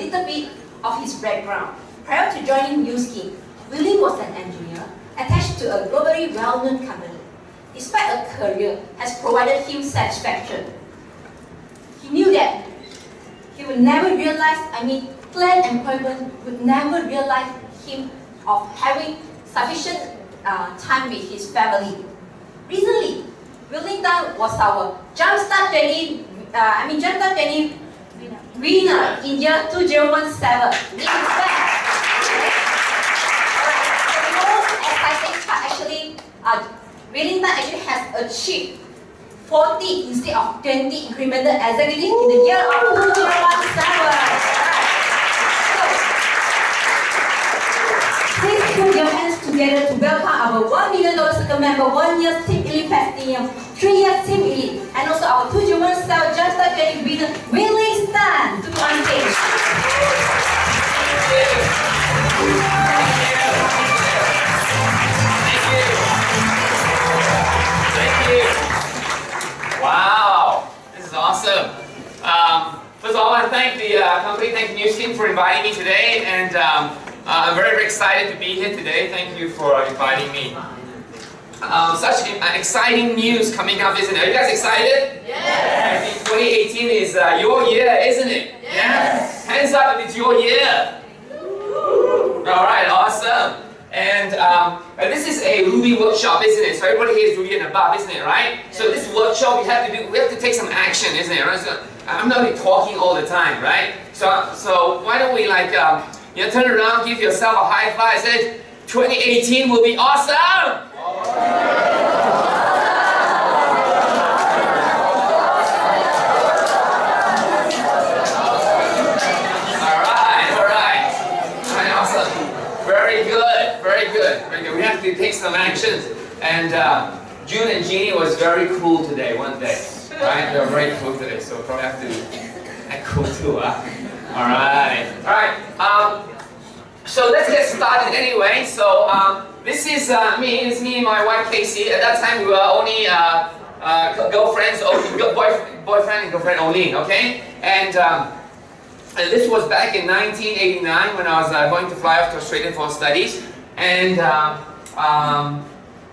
little bit of his background. Prior to joining Nu Skin, Willie was an engineer attached to a globally well-known company. Despite a career has provided him satisfaction, he knew that he would never realize, planned employment would never realize him of having sufficient time with his family. Recently, Willie Tan was our Jumpstart 20 winner in year 2017. The most exciting part actually, Willie Tan actually has achieved 40 instead of 20 incremental executives in the year of 2017. Please put your hands together to welcome our $1 million Circle member, 1 year Team Elite Platinum, 3 years Team Elite, and also our 2017 Jumpstart 20 winner, Willie Tan, to be on stage. Thank you. Wow, this is awesome. First of all, I want to thank the company, thank Nu Skin for inviting me today, and I'm very, very excited to be here today. Thank you for inviting me. Such exciting news coming up, isn't it? Are you guys excited? Yes! I think 2018 is your year, isn't it? Yes! Hands up if it's your year. Alright, awesome. And this is a Ruby workshop, isn't it? So everybody here is Ruby and above, isn't it, right? So this workshop we have to take some action, isn't it? Right? So I'm not really talking all the time, right? So why don't we turn around, give yourself a high five, say 2018 will be awesome! We have to take some actions, and June and Jeannie was very cool today, one day, right? They were very cool today, so we probably have to act cool too, huh? Alright, so let's get started anyway. So this is me and my wife Casey. At that time we were only boyfriend and girlfriend only, okay? And this was back in 1989 when I was going to fly off to Australia for studies. And yeah,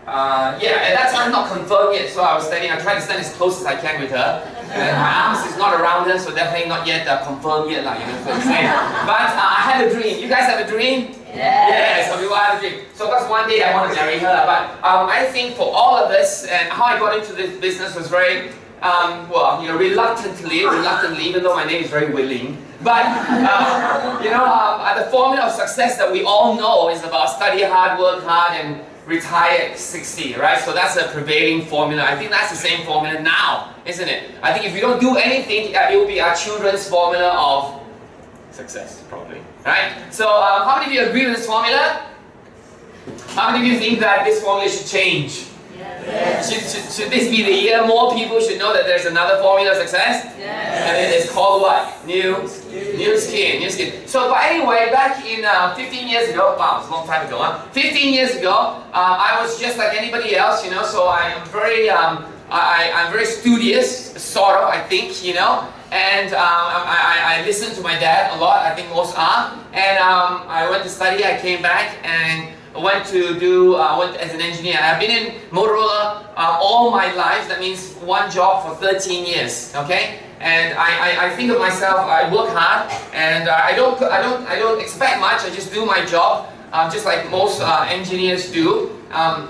at that time not confirmed yet, so I was studying. I tried to stand as close as I can with her. And my arms is not around her, so definitely not yet confirmed yet, like, you know what I'm saying. But I had a dream. You guys have a dream? Yes. So we all have a dream. So that's one day I want to marry her. But I think for all of us, and how I got into this business was very, reluctantly, even though my name is very willing. But, the formula of success that we all know is about study hard, work hard, and retire at 60, right? So that's a prevailing formula. I think that's the same formula now, isn't it? I think if we don't do anything, it will be our children's formula of success, probably, right? So, how many of you agree with this formula? How many of you think that this formula should change? Yes. Should this be the year more people should know that there's another formula of success? Yes. And it is called what? Nu Skin. So, but anyway, back in 15 years ago, wow, it's a long time ago, huh? 15 years ago, I was just like anybody else, you know, so I'm very, I'm very studious, sort of, I think, you know, and I listen to my dad a lot, I think most are, and I went to study, I came back, and went as an engineer. I've been in Motorola all my life. That means one job for 13 years. Okay, and I think of myself. I work hard, and I don't expect much. I just do my job, just like most engineers do.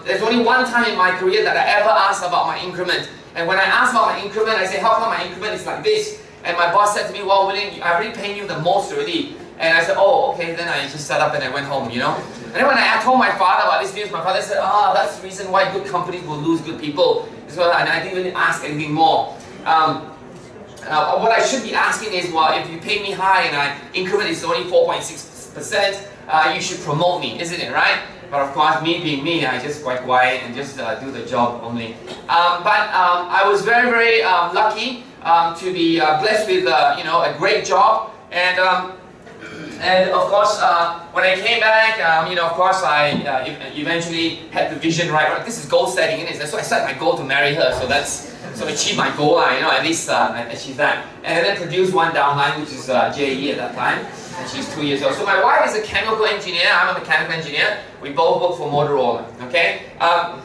There's only one time in my career that I ever asked about my increment. And when I asked about my increment, I said, "How come my increment is like this?" And my boss said to me, "Well, William, I already paying you the most already." And I said, "Oh, okay." Then I just set up and I went home, you know. And then when I told my father about this news, my father said, that's the reason why good companies will lose good people. So, and I didn't even ask anything more. What I should be asking is, well, if you pay me high and my increment is only 4.6%, you should promote me, isn't it, right? But of course, me being me, I just quite quiet and just do the job only. I was very, very lucky to be blessed with, a great job. And of course, when I came back, of course, I eventually had the vision right. This is goal setting, isn't it? So I set my goal to marry her. So So achieve my goal, at least I achieved that. And then produce one downline, which is JE at that time. And she's 2 years old. So my wife is a chemical engineer, I'm a mechanical engineer. We both work for Motorola, okay?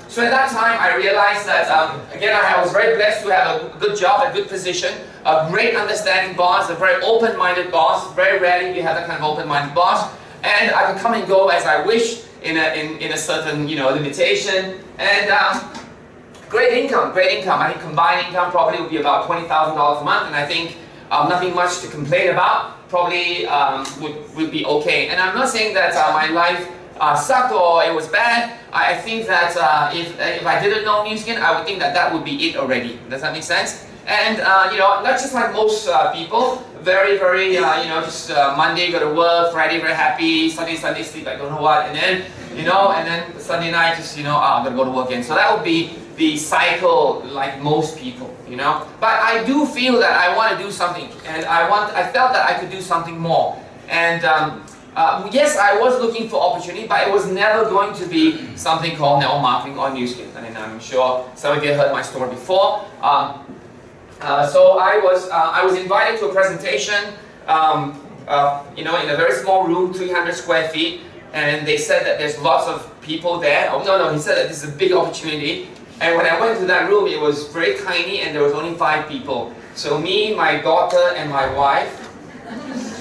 So at that time I realized that, again, I was very blessed to have a good job, a good position, a great understanding boss, a very open-minded boss. Very rarely you have that kind of open-minded boss. And I could come and go as I wish in a certain, limitation. And great income, great income. I think combined income probably would be about $20,000 a month, and I think nothing much to complain about. Probably would be okay. And I'm not saying that my life sucked or it was bad. I think that if I didn't know Nu Skin, I would think that that would be it already. Does that make sense? And not just like most people, very, just Monday go to work, Friday very happy, Sunday sleep, I don't know what, and then, and then Sunday night just, I'm gonna go to work again. So that would be the cycle like most people, But I do feel that I want to do something, and I felt that I could do something more. And yes, I was looking for opportunity, but it was never going to be something called network marketing or Nu Skin. And I'm sure some of you heard my story before. So I was invited to a presentation, in a very small room, 300 square feet, and they said that there's lots of people there. Oh no, he said that this is a big opportunity. And when I went to that room, it was very tiny, and there was only 5 people. So me, my daughter, and my wife,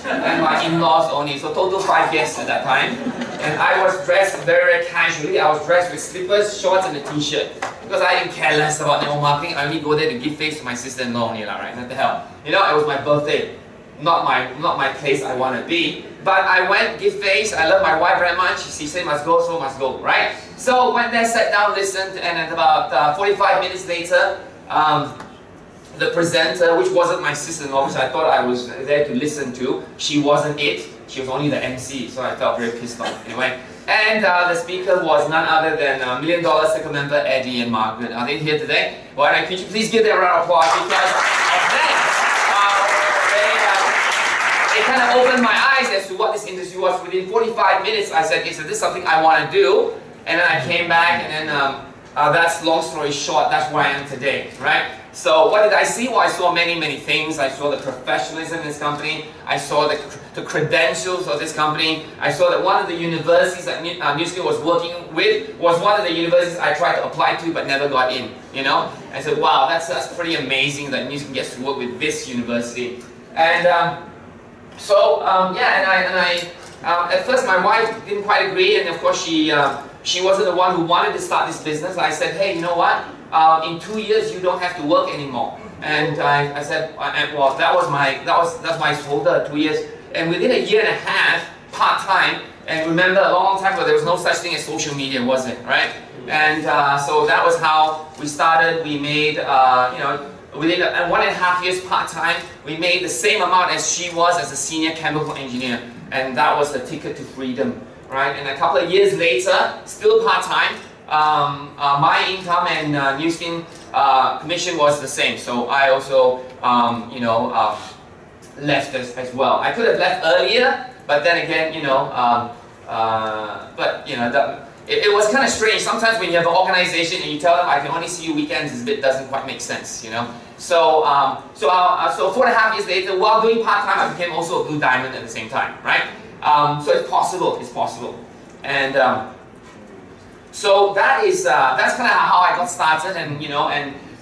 and my in-laws only. So total 5 guests at that time. And I was dressed very, very casually. I was dressed with slippers, shorts, and a t-shirt. Because I didn't care less about network marketing. I only go there to give face to my sister-in-law only, right? What the hell? It was my birthday. Not my place I want to be. But I went, give face. I love my wife very much. She said must go, so must go, right? So went there, sat down, listened, and at about 45 minutes later, the presenter, which wasn't my sister-in-law, which I thought I was there to listen to, she wasn't it. She was only the MC, so I felt very pissed off. Anyway, and the speaker was none other than $1 Million Circle member Eddie and Margaret. Are they here today? Why could you please give them a round of applause, because of them. It kind of opened my eyes as to what this industry was. Within 45 minutes, I said, is this something I want to do? And then I came back, and then that's, long story short, that's where I am today, right? So what did I see? Well, I saw many, many things. I saw the professionalism in this company. I saw the credentials of this company. I saw that one of the universities that Nu Skin was working with was one of the universities I tried to apply to but never got in, I said, wow, that's pretty amazing that Nu Skin gets to work with this university. And at first my wife didn't quite agree, and of course she wasn't the one who wanted to start this business. I said, hey, you know what? In 2 years you don't have to work anymore. And I said, well, that's my folder, 2 years. And within a year and a half, part-time, and remember a long time ago there was no such thing as social media, was it, right? And so that was how we started. We made, within 1.5 years part-time, we made the same amount as she was as a senior chemical engineer. And that was the ticket to freedom, right? And a couple of years later, still part-time, my income and Nu Skin commission was the same. So I also, left as well. I could have left earlier, but then again, it was kind of strange. Sometimes when you have an organization and you tell them, I can only see you weekends, it doesn't quite make sense, So 4.5 years later, while doing part-time, I became also a Blue Diamond at the same time, right? So it's possible, And so that's kind of how I got started,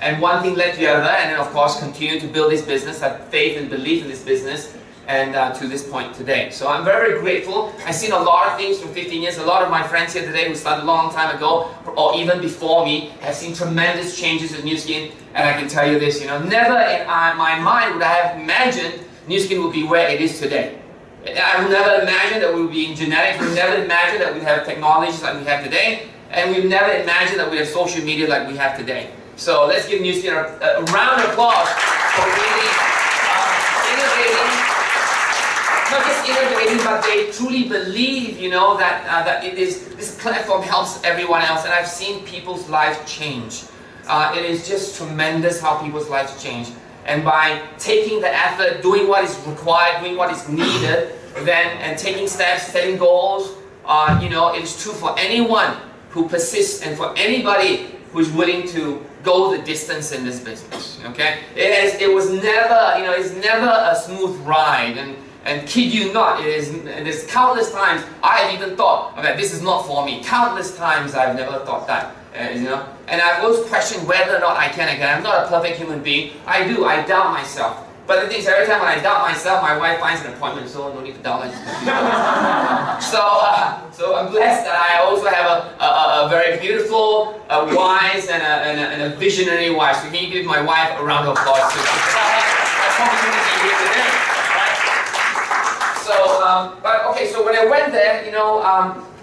and one thing led to the other, and then of course continue to build this business, have faith and belief in this business, and to this point today. So I'm very, very grateful. I've seen a lot of things from 15 years. A lot of my friends here today who started a long time ago, or even before me, have seen tremendous changes in Nu Skin, and I can tell you this, never in my mind would I have imagined Nu Skin would be where it is today. I would never imagine that we would be in genetics. We would never imagine that we have technologies like we have today, and we've never imagined that we have social media like we have today. So let's give Nu Skin a round of applause for really innovating. Not just innovating, but they truly believe, that this platform helps everyone else. And I've seen people's lives change. It is just tremendous how people's lives change. And by taking the effort, doing what is required, doing what is needed, and taking steps, setting goals, it is true for anyone who persists and for anybody who is willing to go the distance in this business. Okay, it was never, you know, it's never a smooth ride, and kid you not, there's countless times I've even thought, okay, this is not for me. Countless times I've never thought that, you know, and I've always questioned whether or not I can again. I'm not a perfect human being. I doubt myself. But the thing is, every time when I doubt myself, my wife finds an appointment, so no need to doubt myself. So I'm blessed that I also have a very beautiful, wise, and a visionary wife. So can you give my wife a round of applause? Because I have that opportunity here today, right? So, but okay, so when I went there, you know,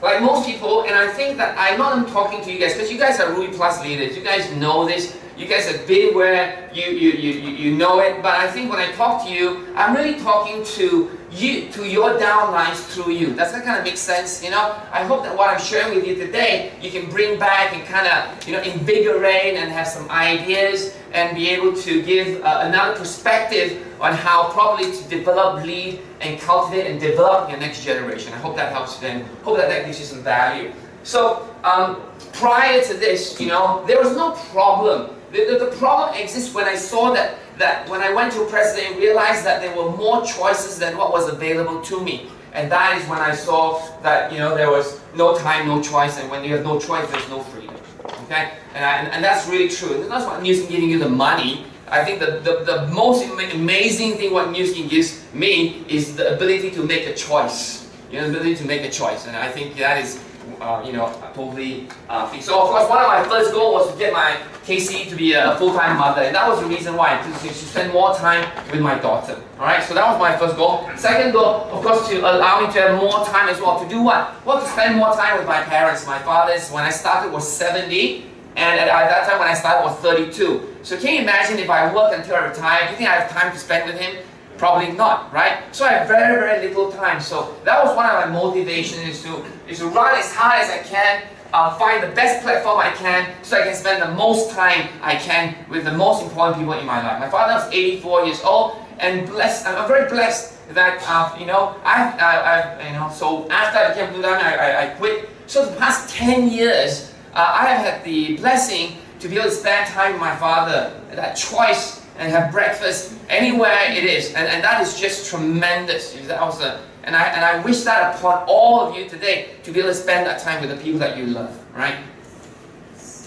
like most people, and I think that I'm not talking to you guys, because you guys are Ruby Plus leaders. You guys know this. You guys have been where you know it, but I think when I talk to you, I'm really talking to you, to your downlines through you. Does that kind of make sense? You know, I hope that what I'm sharing with you today, you can bring back and kind of, you know, invigorate and have some ideas and be able to give another perspective on how probably to develop, lead, and cultivate and develop your next generation. I hope that helps you, and hope that gives you some value. So prior to this, you know, there was no problem. The problem exists when I saw that when I went to a president and realized that there were more choices than what was available to me. And that is when I saw that, you know, there was no time, no choice, and when you have no choice, there's no freedom. Okay? And that's really true. It's not what Nu Skin giving you the money. I think the most amazing thing what Nu Skin gives me is the ability to make a choice. You know, the ability to make a choice. And I think that is you know, totally so of course one of my first goals was to get my Casey to be a full-time mother, and that was the reason why, to spend more time with my daughter. Alright, so that was my first goal. Second goal, of course, to allow me to have more time as well. To do what? Well, to spend more time with my parents. My father's, when I started, was 70, and at that time when I started was 32. So can you imagine if I work until I retire, do you think I have time to spend with him? Probably not, right? So I have very, very little time. So that was one of my motivations, is to run as hard as I can, find the best platform I can, so I can spend the most time I can with the most important people in my life. My father was 84 years old, and blessed. I'm very blessed that you know, you know. So after I became Blue Diamond, I quit. So the past 10 years, I have had the blessing to be able to spend time with my father. That choice. And have breakfast anywhere it is, and that is just tremendous. That was and I wish that upon all of you today, to be able to spend that time with the people that you love, right?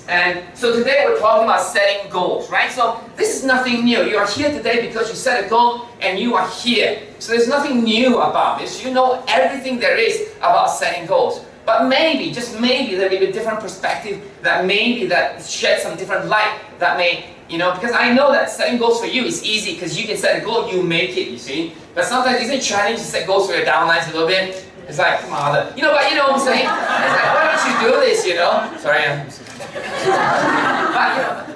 And so today we're talking about setting goals, right? So this is nothing new. You are here today because you set a goal and you are here. So there's nothing new about this. You know everything there is about setting goals. But maybe, just maybe, there may be a different perspective that maybe that sheds some different light that may, you know, because I know that setting goals for you is easy because you can set a goal, you make it, you see. But sometimes isn't it challenging to set goals for your downlines a little bit? It's like, come on, you know, but you know what I'm saying? It's like, why don't you do this, you know? Sorry,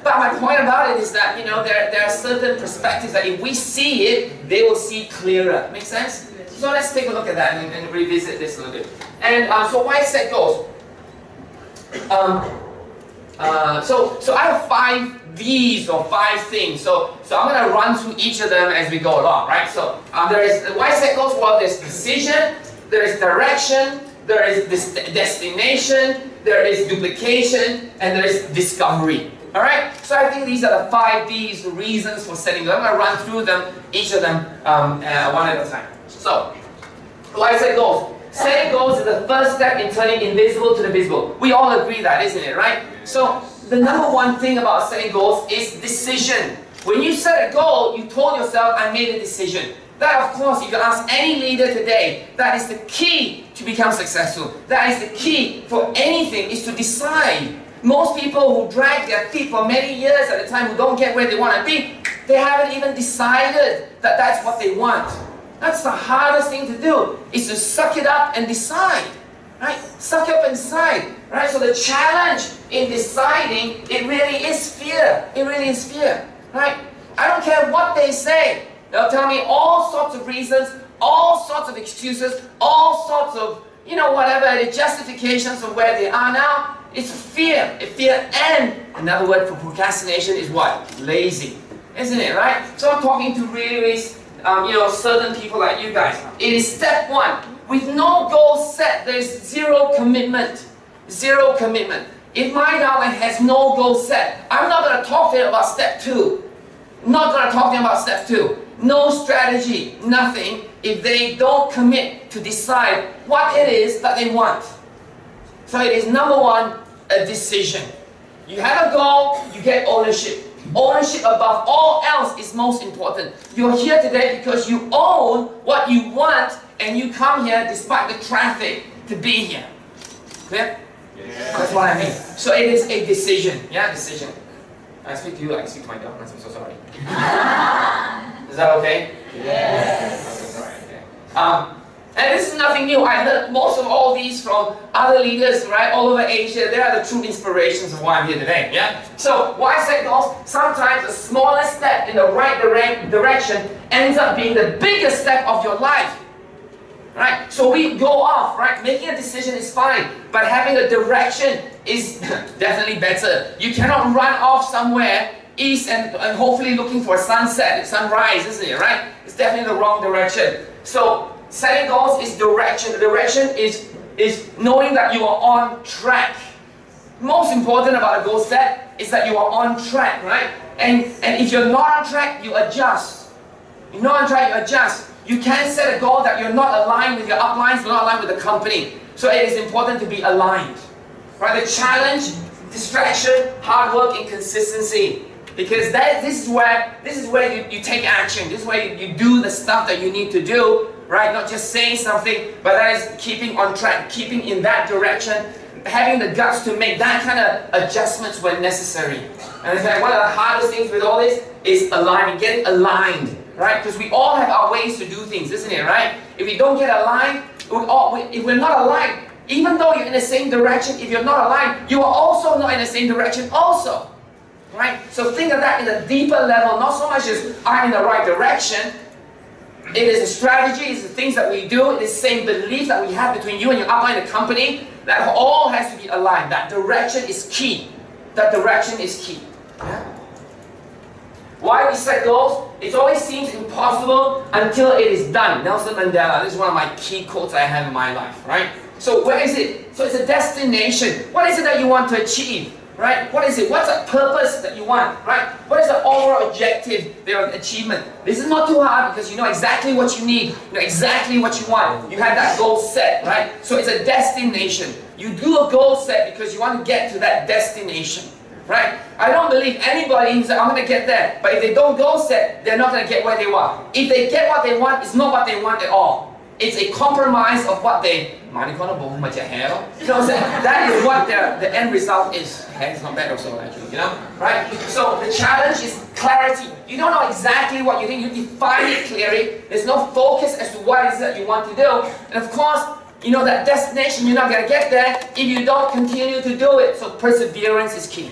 but my point about it is that, you know, there are certain perspectives that if we see it, they will see clearer. Make sense? So let's take a look at that and revisit this a little bit. And so why set goals? So I have 5 V's or 5 things. So I'm going to run through each of them as we go along, right? So there is why set goals? Well, there's decision, there is direction, there is destination, there is duplication, and there is discovery. All right. So I think these are the 5 D's, the reasons for setting goals. I'm going to run through them, each of them, one at a time. So why set goals? Setting goals is the first step in turning invisible to the visible. We all agree that, isn't it, right? So the number one thing about setting goals is decision. When you set a goal, you told yourself, I made a decision. That, of course, if you ask any leader today, that is the key to become successful. That is the key for anything, is to decide. Most people who drag their feet for many years at a time, who don't get where they want to be, they haven't even decided that that's what they want. That's the hardest thing to do, is to suck it up and decide, right? Suck up and decide, right? So the challenge in deciding, it really is fear. It really is fear, right? I don't care what they say. They'll tell me all sorts of reasons, all sorts of excuses, all sorts of, you know, whatever, the justifications of where they are now. It's fear. It's fear, and another word for procrastination is what? Lazy. Isn't it, right? So I'm talking to really you know, certain people like you guys. It is step 1. With no goal set, there's zero commitment. Zero commitment. If my downline has no goal set, I'm not going to talk to them about step 2. Not going to talk to them about step 2. No strategy, nothing, if they don't commit to decide what it is that they want. So it is number 1, a decision. You have a goal, you get ownership. Ownership above all else is most important. You're here today because you own what you want and you come here despite the traffic to be here. Clear? Yeah. That's what I mean. So it is a decision. Yeah, decision. I speak to you like I speak to my dog. I'm so sorry. Is that okay? Yes. Okay. And this is nothing new. I learned most of all these from other leaders, right, all over Asia. They are the true inspirations of why I'm here today. Yeah. So why set goals? Sometimes the smallest step in the right direction ends up being the biggest step of your life. Right? So we go off, right? Making a decision is fine, but having a direction is definitely better. You cannot run off somewhere east and hopefully looking for a sunset, sunrise, isn't it, right? It's definitely the wrong direction. So setting goals is direction. The direction is knowing that you are on track. Most important about a goal set is that you are on track, right? And if you're not on track, you adjust. You're not on track, you adjust. You can't set a goal that you're not aligned with your uplines, you're not aligned with the company. So it is important to be aligned. Right? The challenge, distraction, hard work, and consistency. Because this is where you take action. This is where you do the stuff that you need to do. Right? Not just saying something, but that is keeping on track, keeping in that direction, having the guts to make that kind of adjustments when necessary. And in fact, one of the hardest things with all this is aligning, getting aligned. Right? Because we all have our ways to do things, isn't it? Right? If we don't get aligned, if we're not aligned, even though you're in the same direction, if you're not aligned, you are also not in the same direction also. Right? So think of that in a deeper level, not so much as I'm in the right direction. It is a strategy, it's the things that we do, it is the same belief that we have between you and your upline, the company, that all has to be aligned. That direction is key. That direction is key. Yeah? Why we set goals? It always seems impossible until it is done. Nelson Mandela, this is one of my key quotes I have in my life, right? So where is it? So it's a destination. What is it that you want to achieve? Right? What is it? What's the purpose that you want? Right? What is the overall objective, their achievement? This is not too hard because you know exactly what you need. You know exactly what you want. You have that goal set, right? So it's a destination. You do a goal set because you want to get to that destination. Right? I don't believe anybody who says, I'm going to get there. But if they don't goal set, they're not going to get where they want. If they get what they want, it's not what they want at all. It's a compromise of what they... You know what I'm saying? That is what the end result is. Hair is not bad also, actually, you know? Right? So the challenge is clarity. You don't know exactly what you think. You define it clearly. There's no focus as to what it is that you want to do. And of course, you know that destination, you're not going to get there if you don't continue to do it. So perseverance is key.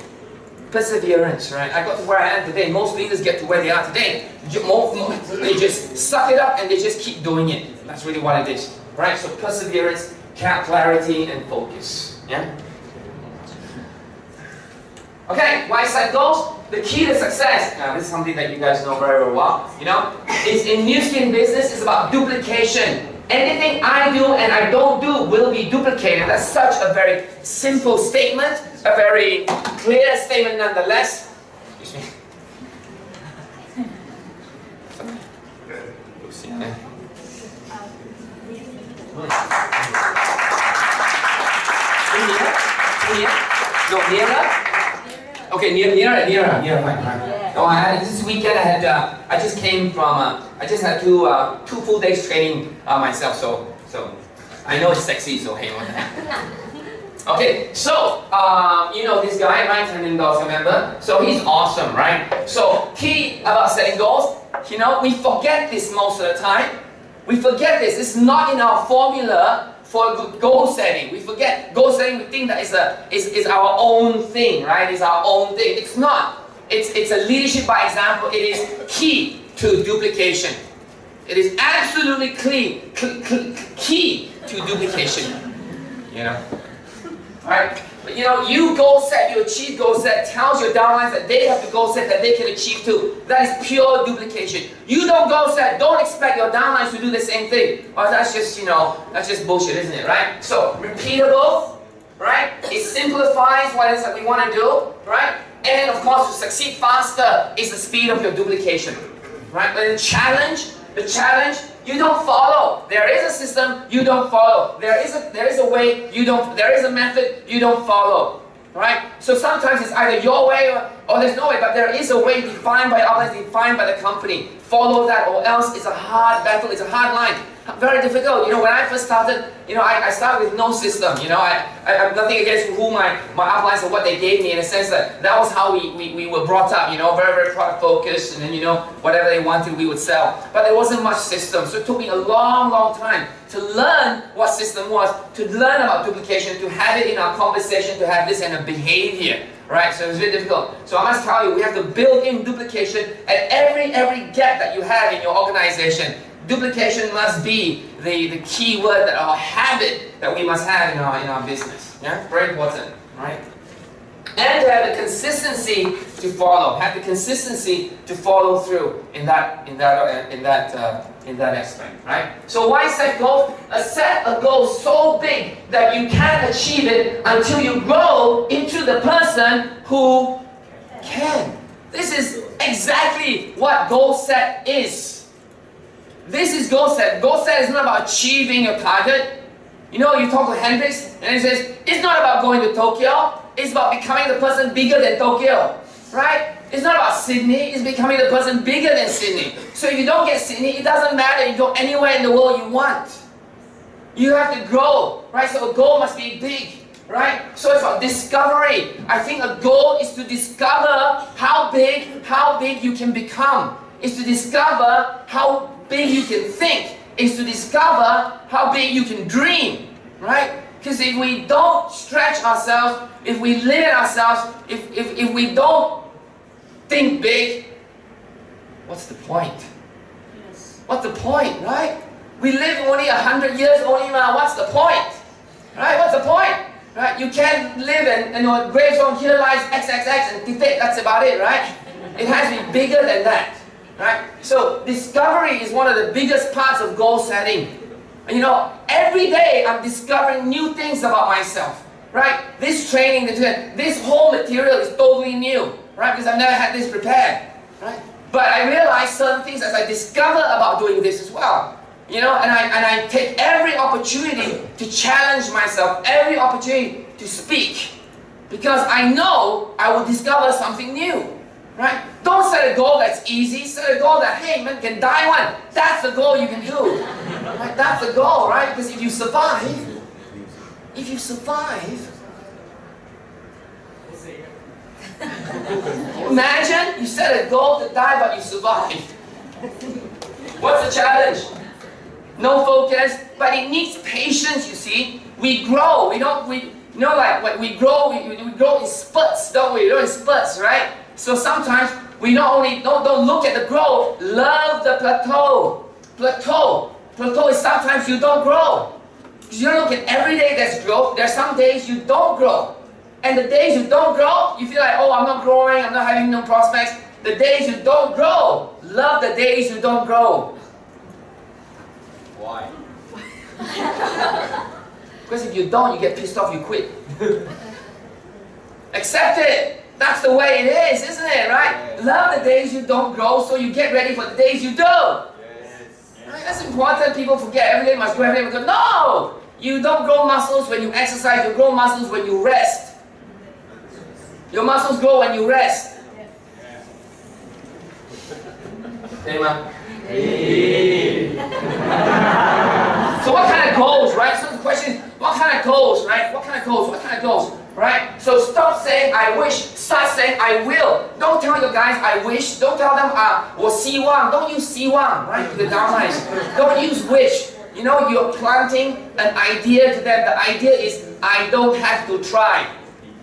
Perseverance, right? I got to where I am today. Most leaders get to where they are today. They just suck it up and they just keep doing it. That's really what it is. Right? So perseverance, clarity, and focus. Yeah? Okay, why set goals? The key to success. Now, this is something that you guys know very well. You know, it's in Nu Skin business, it's about duplication. Anything I do and I don't do will be duplicated. That's such a very simple statement, a very clear statement nonetheless. Excuse me. No, nearer? Okay, nearer, fine. No, this weekend I just came from, I just had two full days training myself, so I know it's sexy, so hey, on that. Okay, so, you know this guy, right, $10 member, so he's awesome, right? So, key about setting goals, you know, we forget this most of the time. We forget this, it's not in our formula for goal setting. We forget goal setting, we think that is our own thing, right? It's our own thing. It's not. It's a leadership by example. It is key to duplication. It is absolutely key to duplication. You know? Alright? But you know, you goal set, you achieve goal set, tells your downlines that they have the goal set that they can achieve too. That is pure duplication. You don't goal set, don't expect your downlines to do the same thing. Or that's just, you know, that's just bullshit, isn't it, right? So, repeatable, right? It simplifies what it is that we want to do, right? And of course, to succeed faster is the speed of your duplication, right? But the challenge, you don't follow. There is a system, you don't follow. There is a way, you don't. There is a method, you don't follow, right? So sometimes it's either your way or there's no way, but there is a way defined by others, defined by the company. Follow that, or else it's a hard battle. It's a hard line. Very difficult. You know, when I first started, you know, I started with no system. You know, I have nothing against who my uplines or what they gave me, in a sense that was how we were brought up. You know, very, very product focused, and then, you know, whatever they wanted we would sell. But there wasn't much system, so it took me a long, long time to learn what system was, to learn about duplication, to have it in our conversation, to have this in a behavior. Right, so it's very difficult. So I must tell you, we have to build in duplication at every gap that you have in your organization. Duplication must be the key word, that our habit that we must have in our business. Yeah, very important, right? And to have the consistency to follow. Have the consistency to follow through in that aspect, right? So why set goals? Set a goal so big that you can't achieve it until you grow into the person who can. This is exactly what goal set is. This is goal set. Goal set is not about achieving your target. You know, you talk to Hendrix and he says, it's not about going to Tokyo. It's about becoming the person bigger than Tokyo, right? It's not about Sydney, it's becoming the person bigger than Sydney. So if you don't get Sydney, it doesn't matter, you go anywhere in the world you want. You have to grow, right? So a goal must be big, right? So it's about discovery. I think a goal is to discover how big you can become. It's to discover how big you can think. It's to discover how big you can dream, right? Because if we don't stretch ourselves, if we limit ourselves, if we don't think big, what's the point? Yes. What's the point, right? We live only 100 years only now, what's the point? Right, what's the point? Right, you can't live and your gravestone here lies XXX and debate, that's about it, right? It has to be bigger than that, right? So discovery is one of the biggest parts of goal setting. And you know, every day I'm discovering new things about myself, right? This training, this whole material is totally new, right? Because I've never had this prepared, right? But I realize certain things as I discover about doing this as well, you know, and I take every opportunity to challenge myself, every opportunity to speak, because I know I will discover something new. Right? Don't set a goal that's easy. Set a goal that, hey man, can die one. That's the goal you can do. Right? That's the goal, right? Because if you survive, imagine you set a goal to die but you survive. What's the challenge? No focus, but it needs patience, you see. We grow, we grow in spurts, don't we? We grow in spurts, right? So sometimes we not only don't look at the growth, love the plateau. Plateau is sometimes you don't grow. You don't look at every day there's growth. There's some days you don't grow. And the days you don't grow, you feel like, oh, I'm not growing, I'm not having no prospects. The days you don't grow, love the days you don't grow. Why? Because if you don't, you get pissed off, you quit. Accept it. That's the way it is, isn't it, right? Yes. Love the days you don't grow, so you get ready for the days you do. Yes. Right? That's important. People forget every day must grow, every day must grow. No! You don't grow muscles when you exercise, you grow muscles when you rest. Your muscles grow when you rest. Amen. So what kind of goals, right? So the question is, what kind of goals, right? What kind of goals? What kind of goals? Right? So stop saying I wish, start saying I will. Don't tell your guys I wish. Don't tell them 我希望. Don't use 希望, right? To the downlines. Don't use wish. You know, you're planting an idea to them. The idea is I don't have to try.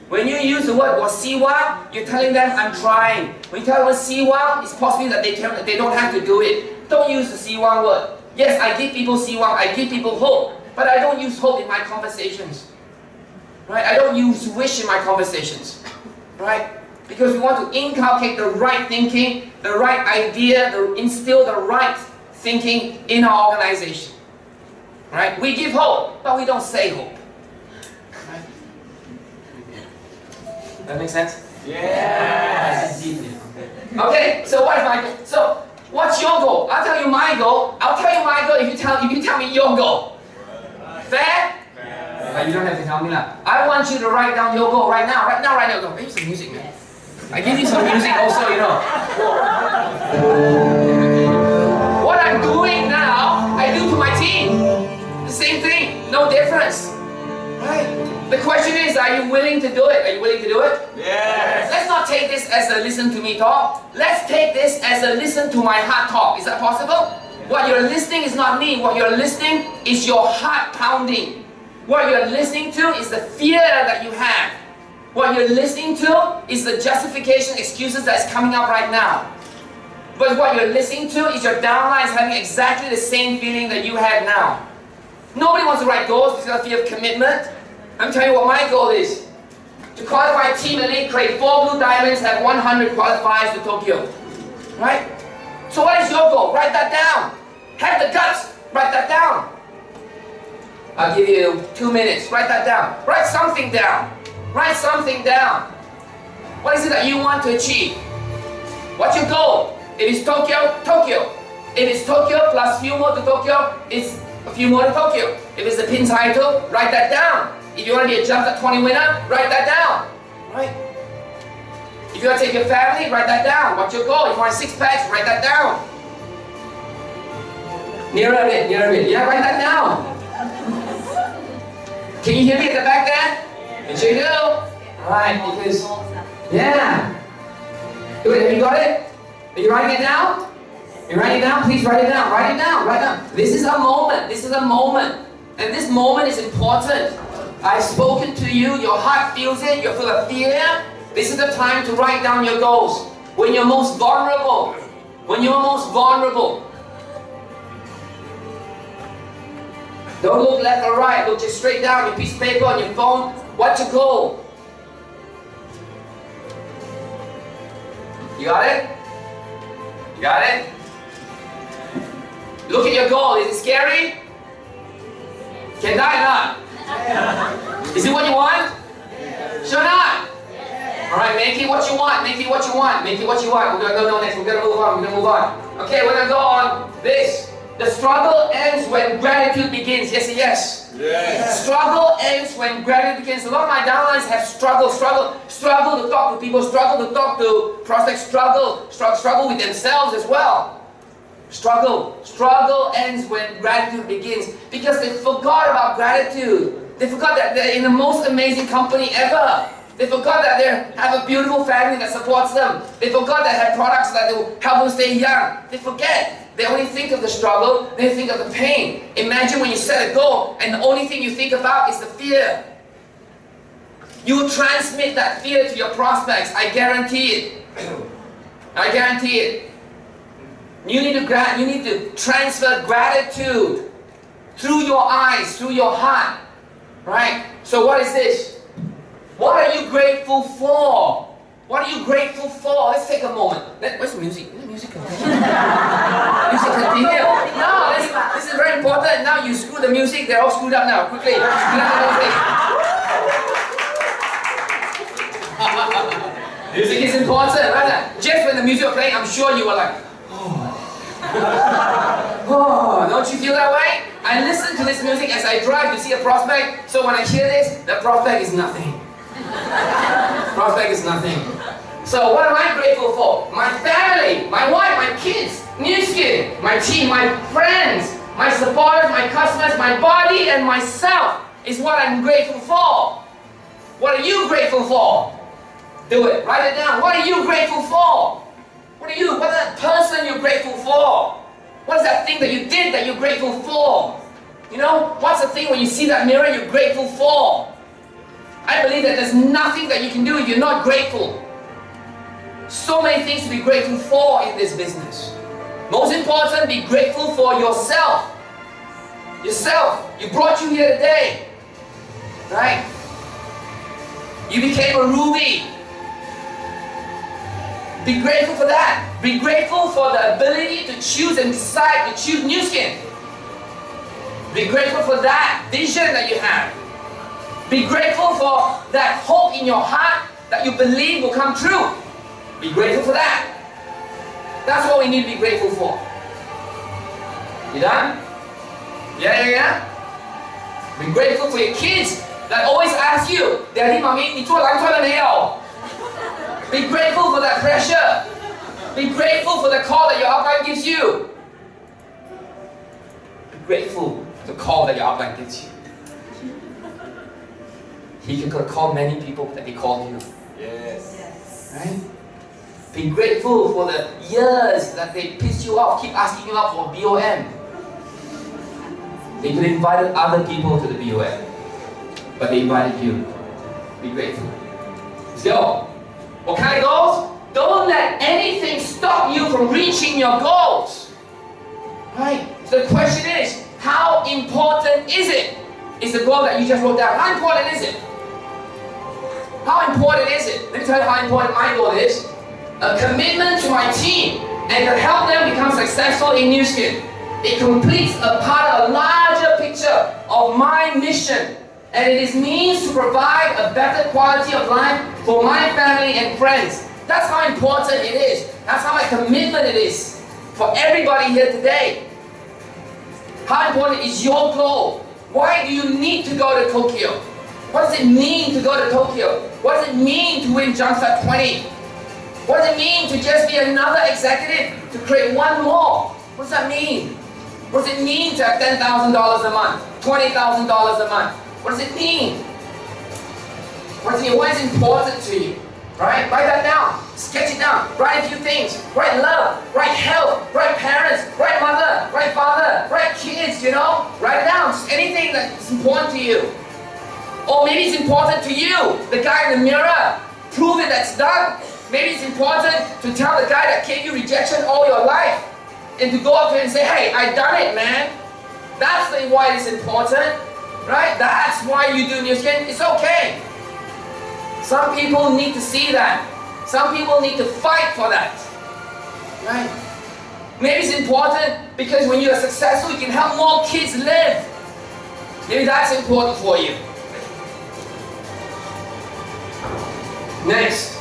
When you use the word 我希望, you're telling them I'm trying. When you tell them 希望, it's possible that they don't have to do it. Don't use the 希望 word. Yes, I give people 希望, I give people hope, but I don't use hope in my conversations. Right? I don't use wish in my conversations, right? Because we want to inculcate the right thinking, the right idea, instill the right thinking in our organization, right? We give hope, but we don't say hope, right? That makes sense? Yes. Okay, so what if what's your goal? I'll tell you my goal. I'll tell you my goal if you tell me your goal. Fair? You don't have to tell me now. I want you to write down your goal right now. Right now. Go. Maybe some music, man. I give you some music also, you know. What I'm doing now, I do to my team. The same thing, no difference. Right? The question is, are you willing to do it? Are you willing to do it? Yes. Let's not take this as a listen to me talk. Let's take this as a listen to my heart talk. Is that possible? What you're listening is not me. What you're listening is your heart pounding. What you're listening to is the fear that you have. What you're listening to is the justification, excuses that's coming up right now. But what you're listening to is your downline is having exactly the same feeling that you have now. Nobody wants to write goals because of fear of commitment. I'm telling you what my goal is. To qualify Team Elite, create 4 blue diamonds, have 100 qualifiers to Tokyo. Right? So what is your goal? Write that down. Have the guts. Write that down. I'll give you 2 minutes. Write that down. Write something down. Write something down. What is it that you want to achieve? What's your goal? It is Tokyo, Tokyo. It is Tokyo plus few more to Tokyo. It's a few more to Tokyo. If it's a pin title, write that down. If you want to be a jump at 20 winner, write that down. Right? If you want to take your family, write that down. What's your goal? If you want 6 packs, write that down. Nearer a bit, nearer a bit. Yeah, write that down. Can you hear me at the back there? Yes, you do. Alright, because, yeah. Good, have you got it? Are you writing it down? You writing it down? Please write it down. Write it down. Write it down. This is a moment. This is a moment. And this moment is important. I've spoken to you. Your heart feels it. You're full of fear. This is the time to write down your goals. When you're most vulnerable. When you're most vulnerable. Don't look left or right. Look just straight down your piece of paper on your phone. What's your goal? You got it? You got it? Look at your goal. Is it scary? Can die not? Is it what you want? Sure not. Alright, make it what you want. Make it what you want. Make it what you want. We're going to go next. We're going to move on. We're going to move on. Okay, we're going to go on this. The struggle ends when gratitude begins. Yes, yes. Yes. Struggle ends when gratitude begins. A lot of my downlines have struggle to talk to people, struggle to talk to prospects, struggle with themselves as well. Struggle ends when gratitude begins because they forgot about gratitude. They forgot that they're in the most amazing company ever. They forgot that they have a beautiful family that supports them. They forgot that they have products that will help them stay young. They forget. They only think of the struggle, they think of the pain. Imagine when you set a goal and the only thing you think about is the fear. You will transmit that fear to your prospects. I guarantee it. I guarantee it. You need to transfer gratitude through your eyes, through your heart. Right? So what is this? What are you grateful for? What are you grateful for? Let's take a moment. Where's the music? Where's the music continue? Music continue. No, this is very important. Now you screw the music. They're all screwed up now. Quickly. Screw up the music. Music is important, right? Just when the music was playing, I'm sure you were like, oh, don't you feel that way? I listen to this music as I drive to see a prospect. So when I hear this, the prospect is nothing. Prospect is nothing. So what am I grateful for? My family, my wife, my kids, Nu Skin, my team, my friends, my supporters, my customers, my body, and myself is what I'm grateful for. What are you grateful for? Do it. Write it down. What are you grateful for? What is that person you're grateful for? What is that thing that you did that you're grateful for? You know, what's the thing when you see that mirror you're grateful for? I believe that there's nothing that you can do if you're not grateful. So many things to be grateful for in this business. Most important, be grateful for yourself. Yourself. You brought you here today. Right? You became a ruby. Be grateful for that. Be grateful for the ability to choose and decide to choose Nu Skin. Be grateful for that vision that you have. Be grateful for that hope in your heart that you believe will come true. Be grateful for that. That's what we need to be grateful for. You done? Yeah. Be grateful for your kids that always ask you, Daddy, Mommy, 你做篮球了没有? Be grateful for that pressure. Be grateful for the call that your upline gives you. Be grateful for the call that your upline gives you. He could call many people that he called you. Yes. Right? Be grateful for the years that they pissed you off, keep asking you out for BOM. They could have invited other people to the BOM, but they invited you. Be grateful. Let's go. What kind of goals? Don't let anything stop you from reaching your goals. Right? So the question is, how important is it? Is the goal that you just wrote down. How important is it? How important is it? Let me tell you how important my goal is. A commitment to my team and to help them become successful in Nu Skin. It completes a part of a larger picture of my mission, and it is means to provide a better quality of life for my family and friends. That's how important it is. That's how my commitment it is for everybody here today. How important is your goal? Why do you need to go to Tokyo? What does it mean to go to Tokyo? What does it mean to win Jumpstart 20? What does it mean to just be another executive to create one more? What does that mean? What does it mean to have $10,000 a month? $20,000 a month? What does it mean? What is important to you? Right? Write that down. Sketch it down. Write a few things. Write love. Write health. Write parents. Write mother. Write father. Write kids, you know? Write it down. Just anything that's important to you. Or maybe it's important to you, the guy in the mirror. Prove it that's done. Maybe it's important to tell the guy that gave you rejection all your life and to go up to him and say, hey, I done it, man. That's why it's important, right? That's why you do Nu Skin. It's okay. Some people need to see that. Some people need to fight for that, right? Maybe it's important because when you are successful, you can help more kids live. Maybe that's important for you. Next,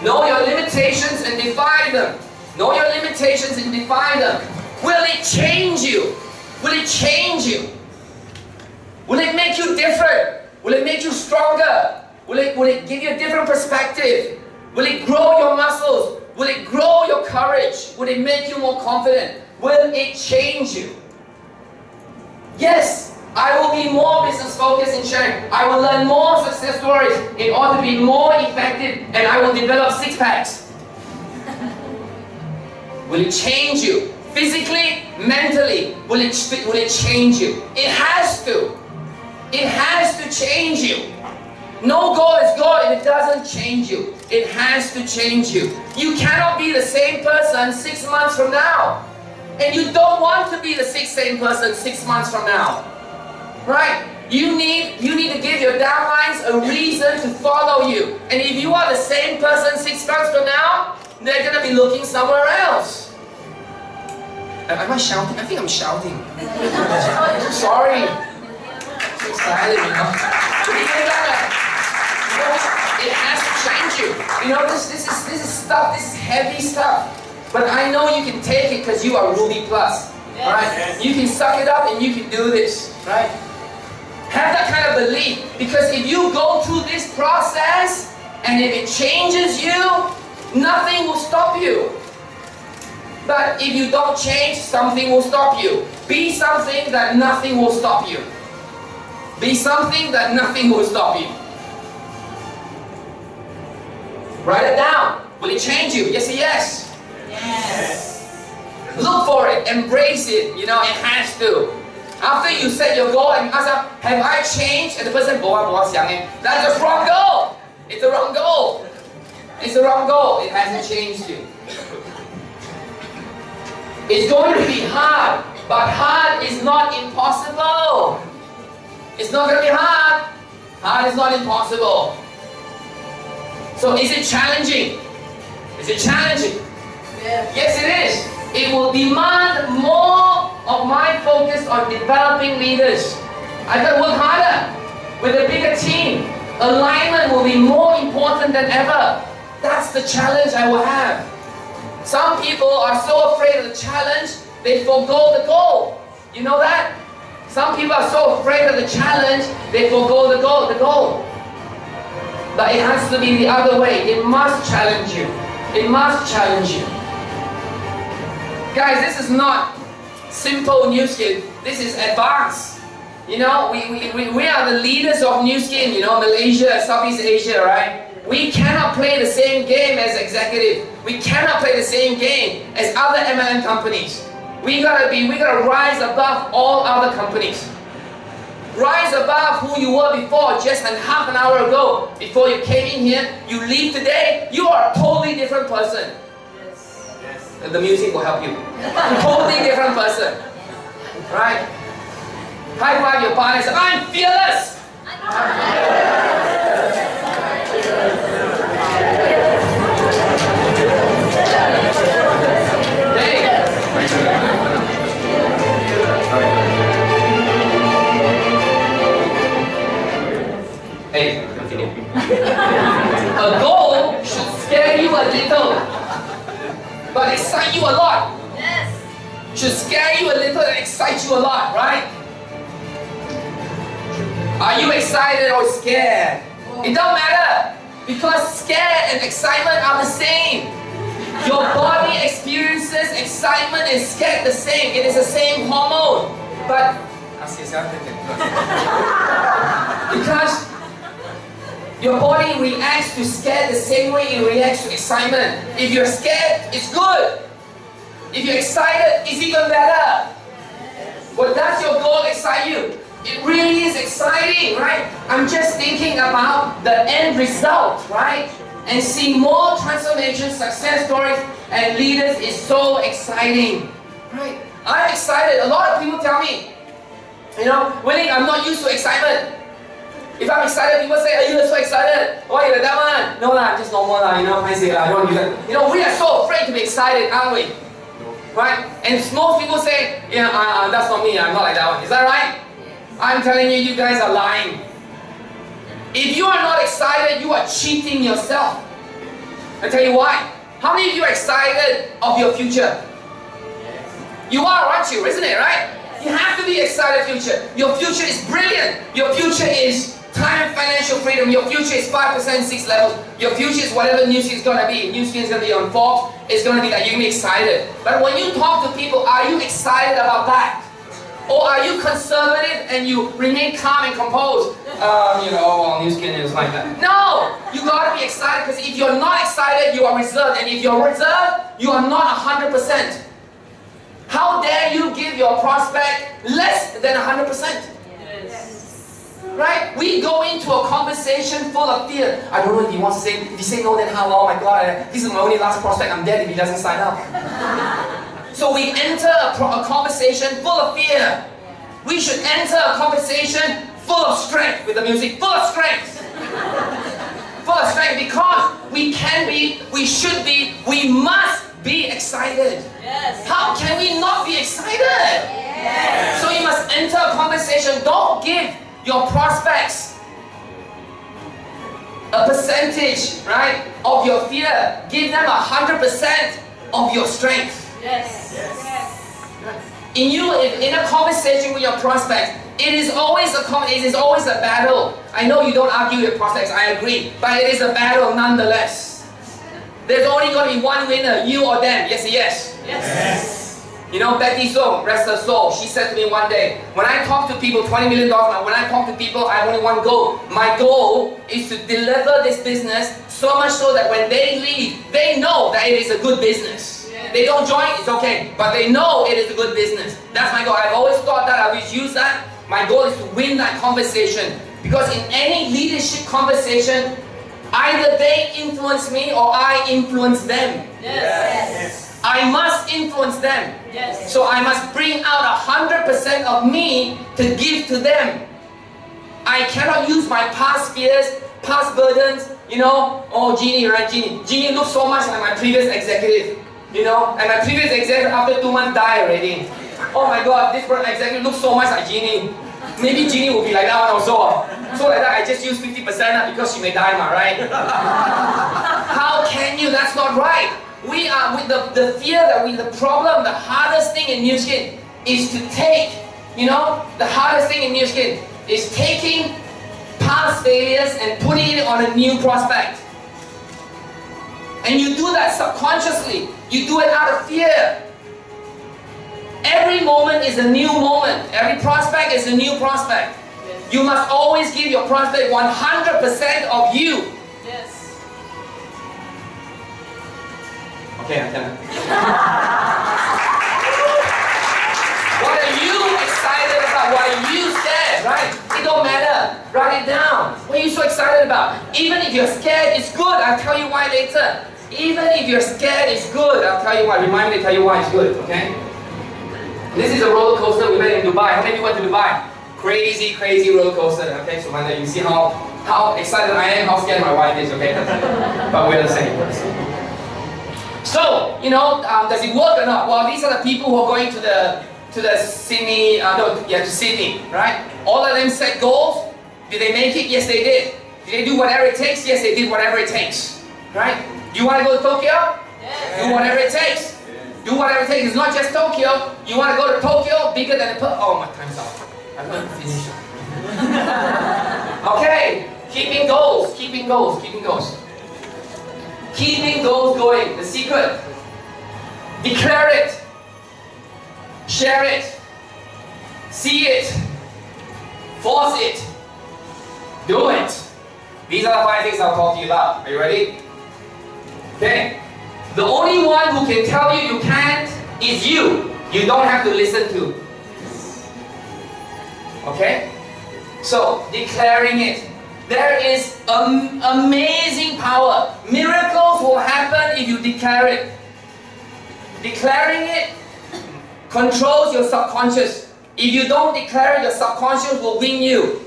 know your limitations and defy them. Know your limitations and defy them. Will it change you? Will it change you? Will it make you different? Will it make you stronger? Will it give you a different perspective? Will it grow your muscles? Will it grow your courage? Will it make you more confident? Will it change you? Yes, I will be more business focused in sharing. I will learn more success stories in order to be more effective, and I will develop six packs. Will it change you? Physically, mentally, will it change you? It has to. It has to change you. No goal is goal if it doesn't change you. It has to change you. You cannot be the same person 6 months from now. And you don't want to be the same person 6 months from now. Right? You need to give your downlines a reason to follow you. And if you are the same person 6 months from now, they're going to be looking somewhere else. Am I shouting? I think I'm shouting. Sorry. So excited, you know. It has to change you. You know, this is stuff, this is heavy stuff. But I know you can take it because you are Ruby Plus. Right? Yes. You can suck it up and you can do this. Right? Have that kind of belief. Because if you go through this process and if it changes you, nothing will stop you. But if you don't change, something will stop you. Be something that nothing will stop you. Be something that nothing will stop you. Write it down. Will it change you? Yes or yes? Yes. Look for it. Embrace it. You know, it has to. After you set your goal and ask, have I changed? And the person, that's the wrong goal. It's the wrong goal. It's the wrong goal. It hasn't changed you. It's going to be hard, but hard is not impossible. It's not going to be hard. Hard is not impossible. So is it challenging? Is it challenging? Yeah. Yes, it is. It will demand more of my focus on developing leaders. I've got to work harder with a bigger team, Alignment will be more important than ever. That's the challenge I will have. Some people are so afraid of the challenge, they forgo the goal. You know that? Some people are so afraid of the challenge, they forgo the goal. But it has to be the other way. It must challenge you. It must challenge you. Guys, this is not simple Nu Skin. This is advanced. You know, we are the leaders of Nu Skin, you know, Malaysia, Southeast Asia, right? We cannot play the same game as executive. We cannot play the same game as other MLM companies. We gotta rise above all other companies. Rise above who you were before, just half an hour ago. Before you came in here, you leave today, you are a totally different person. Yes. The music will help you. Totally different person. Right? High five your partner and say, I'm fearless. Hey, continue. A goal should scare you a little, but excite you a lot. Yes. Should scare you a little and excite you a lot, right? Are you excited or scared? It don't matter, because scare and excitement are the same. Your body experiences excitement and scare the same. It is the same hormone. But because your body reacts to scare the same way it reacts to excitement. If you're scared, it's good. If you're excited, it's even better. But does your goal excite you? It really is exciting, right? I'm just thinking about the end result, right? And seeing more transformation, success stories, and leaders is so exciting, right? I'm excited. A lot of people tell me, you know, Willing, I'm not used to excitement. If I'm excited, people say, are you so excited? Why you like that one? No lah, just normal lah, you know, I say lah, I don't do that. You know, we are so afraid to be excited, aren't we? Right? And most people say, yeah, that's not me, I'm not like that one. Is that right? I'm telling you, you guys are lying. If you are not excited, you are cheating yourself. I tell you why. How many of you are excited of your future? You are, aren't you? Isn't it, right? You have to be excited future. Your future is brilliant. Your future is time and financial freedom. Your future is 5%, 6 levels. Your future is whatever Nu Skin is going to be. Nu Skin is going to be on Forbes. It's going to be that you're going to be excited. But when you talk to people, are you excited about that? Or are you conservative and you remain calm and composed? You know, well, Nu Skin is like that. No! You gotta be excited, because if you're not excited, you are reserved. And if you're reserved, you are not 100%. How dare you give your prospect less than 100%? Yes. Right? We go into a conversation full of fear. I don't know if he wants to say, if he say no, then how? Oh my God, this is my only last prospect. I'm dead if he doesn't sign up. So we enter a conversation full of fear. We should enter a conversation full of strength with the music, full of strength. Full of strength, because we can be, we should be, we must be excited. Yes. How can we not be excited? Yes. So you must enter a conversation. Don't give your prospects a percentage, right, of your fear. Give them 100% of your strength. Yes. Yes. In a conversation with your prospects, it is always a battle. I know you don't argue with prospects, I agree, but it is a battle nonetheless. There's only going to be one winner, you or them. Yes, yes. Yes. You know, Betty Song, rest her soul, she said to me one day, when I talk to people, $20 million, when I talk to people, I have only one goal. My goal is to deliver this business so much so that when they leave, they know that it is a good business. They don't join, it's okay, but they know it is a good business. That's my goal. I've always thought that, I always use that. My goal is to win that conversation. Because in any leadership conversation, either they influence me or I influence them. Yes. I must influence them. Yes. So I must bring out 100% of me to give to them. I cannot use my past fears, past burdens, you know. Oh, Jeannie, right? Jeannie looks so much like my previous executive. You know, and my previous executive after 2 months died already. Oh my God, this executive looks so much like Jeannie. Maybe Jeannie will be like that one also. So so like that, I just use 50% because she may die, right? How can you? That's not right. We are with the fear that the problem, the hardest thing in Nu Skin is to take, the hardest thing in Nu Skin is taking past failures and putting it on a new prospect. And you do that subconsciously. You do it out of fear. Every moment is a new moment. Every prospect is a new prospect. Yes. You must always give your prospect 100% of you. Yes. Okay, I'm done. What are you excited about? What are you scared, right? It don't matter. Write it down. What are you so excited about? Even if you're scared, it's good. I'll tell you why later. Even if you're scared, it's good. I'll tell you why. Remind me to tell you why it's good, okay? This is a roller coaster we went in Dubai. How many of you went to Dubai? Crazy, crazy roller coaster, okay? So when you see how excited I am, how scared my wife is, okay? But we're the same. So, does it work or not? Well, these are the people who are going to the Sydney, to Sydney, right? All of them set goals. Did they make it? Yes, they did. Did they do whatever it takes? Yes, they did whatever it takes, right? You want to go to Tokyo? Yes. Do whatever it takes. Do whatever it takes. It's not just Tokyo. You want to go to Tokyo, bigger than oh, my time's up. I'm going to finish. Okay, keeping goals, keeping goals, keeping goals. Keeping goals going. The secret. Declare it. Share it. See it. Force it. Do it. These are the 5 things I'll talk to you about. Are you ready? Okay. The only one who can tell you you can't is you. You don't have to listen to. Okay? So, declaring it. There is amazing power. Miracles will happen if you declare it. Declaring it controls your subconscious. If you don't declare it, your subconscious will win you.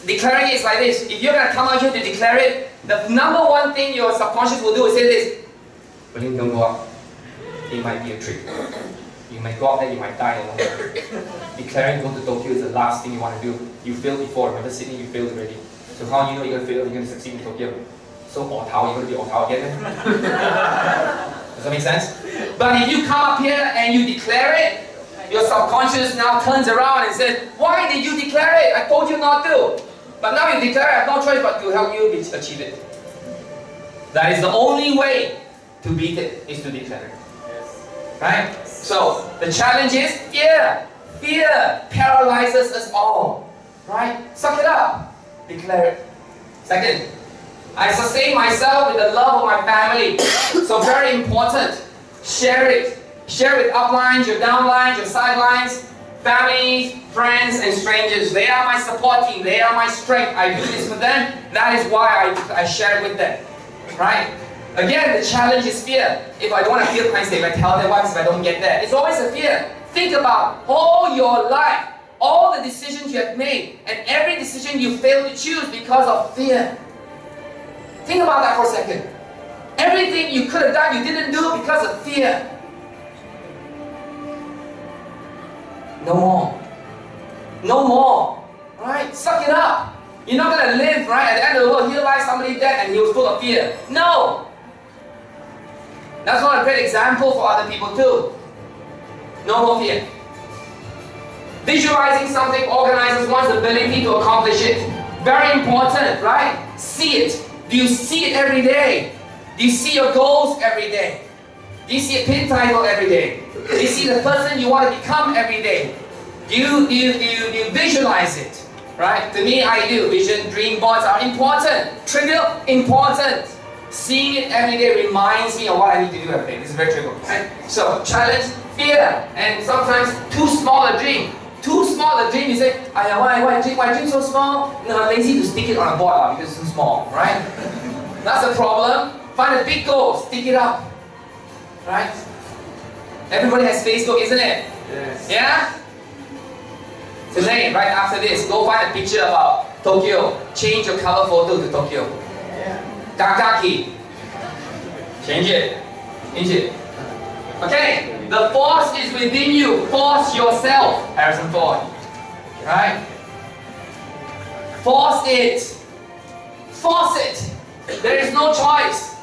Declaring it is like this. If you're going to come out here to declare it, the number one thing your subconscious will do is say this. William, don't go up. It might be a trick. You might go up there, you might die along the way. Declaring going to Tokyo is the last thing you want to do. You failed before. Remember Sydney, you failed already. So how do you know you're going to fail, you're going to succeed in Tokyo? So Otao, you're going to be Otao again? Does that make sense? But if you come up here and you declare it, your subconscious now turns around and says, why did you declare it? I told you not to. But now you declare it, I have no choice but to help you achieve it. That is the only way to beat it, is to declare it. Yes. Right? So, the challenge is fear. Fear paralyzes us all. Right? Suck it up. Declare it. Second, I sustain myself with the love of my family. So very important. Share it. Share with uplines, your downlines, your sidelines, families, friends, and strangers. They are my support team. They are my strength. I do this for them. That is why I share it with them. Right? Again, the challenge is fear. If I don't want to feel pain, I tell them what if I don't get there. It's always a fear. Think about all your life, all the decisions you have made, and every decision you failed to choose because of fear. Think about that for a second. Everything you could have done, you didn't do because of fear. No more. No more. Right? Suck it up. You're not going to live, right? At the end of the world, here lies somebody dead and he was full of fear. No! That's not a great example for other people too. No more fear. Visualizing something organizes one's ability to accomplish it. Very important, right? See it. Do you see it every day? Do you see your goals every day? Do you see a pin title every day? Do you see the person you want to become every day? Do you visualize it? Right? To me, I do. Vision, dream boards are important. Trivial, important. Seeing it every day reminds me of what I need to do every day. This is very trivial. Right? So, challenge, fear, and sometimes too small a dream. Too small a dream, you say, why dream so small? No, I'm lazy to stick it on a board because it's too small, right? That's a problem. Find a big goal, stick it up. Right? Everybody has Facebook, isn't it? Yes. Yeah? Today, right after this, go find a picture about Tokyo. Change your cover photo to Tokyo. Yeah. Kakaki. Change it. Change it. Okay? The force is within you. Force yourself. Harrison Ford. Right? Force it. Force it. There is no choice.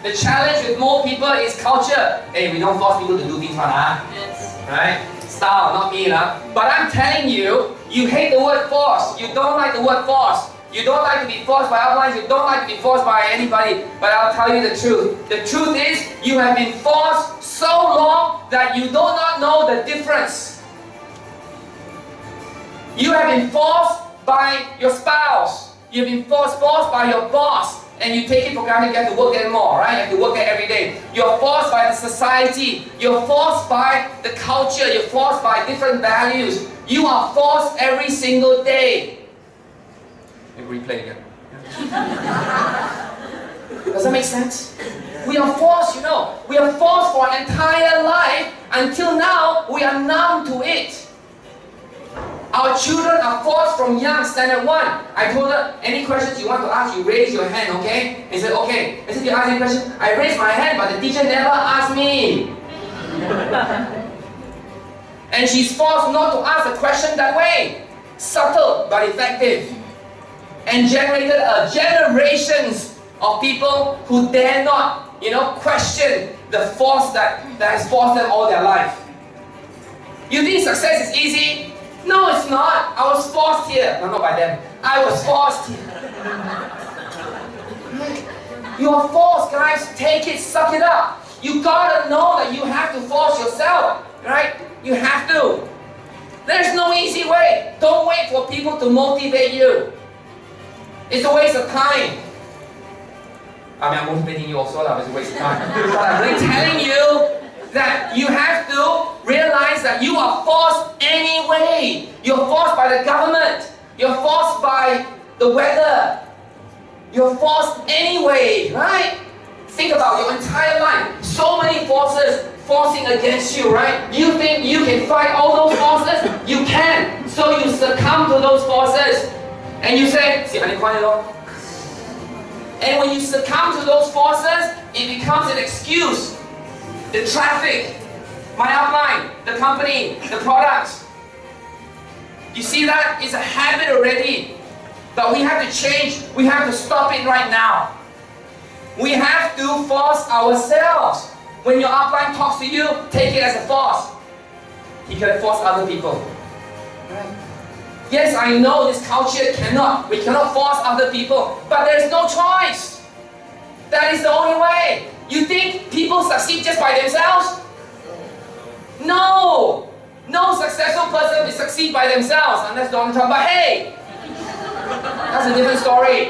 The challenge with more people is culture. Hey, we don't force people to do things, Yes. right? Style, not me, But I'm telling you, you hate the word force. You don't like the word force. You don't like to be forced by uplines. You don't like to be forced by anybody. But I'll tell you the truth. The truth is, you have been forced so long that you do not know the difference. You have been forced by your spouse. You've been forced by your boss. And you take it for granted, you have to work there more, right? You have to work there every day. You're forced by the society. You're forced by the culture. You're forced by different values. You are forced every single day. Let me replay again. Does that make sense? We are forced, We are forced for an entire life. Until now, we are numb to it. Our children are forced from young, standard 1. I told her, any questions you want to ask, you raise your hand, okay? And she said, okay. I said, you ask any question? I raised my hand, but the teacher never asked me. And she's forced not to ask a question that way. Subtle, but effective. And generated generations of people who dare not, question the force that has forced them all their life. You think success is easy? No, it's not. I was forced here. No, not by them. I was forced here. You are forced, guys. Take it, suck it up. You gotta know that you have to force yourself, right? You have to. There's no easy way. Don't wait for people to motivate you. It's a waste of time. I mean, I'm motivating you also, but it's a waste of time. But I'm really telling you that you have to realize that you are forced anyway. You're forced by the government. You're forced by the weather. You're forced anyway, right? Think about your entire life. So many forces forcing against you, right? You think you can fight all those forces? You can. So you succumb to those forces. And you say, and when you succumb to those forces, it becomes an excuse. The traffic, my upline, the company, the products. You see that? It's a habit already. But we have to change. We have to stop it right now. We have to force ourselves. When your upline talks to you, take it as a force. He can force other people. Right? Yes, I know this culture we cannot force other people, but there is no choice. That is the only way. You think people succeed just by themselves? No! No successful person will succeed by themselves unless Donald Trump. But hey! That's a different story.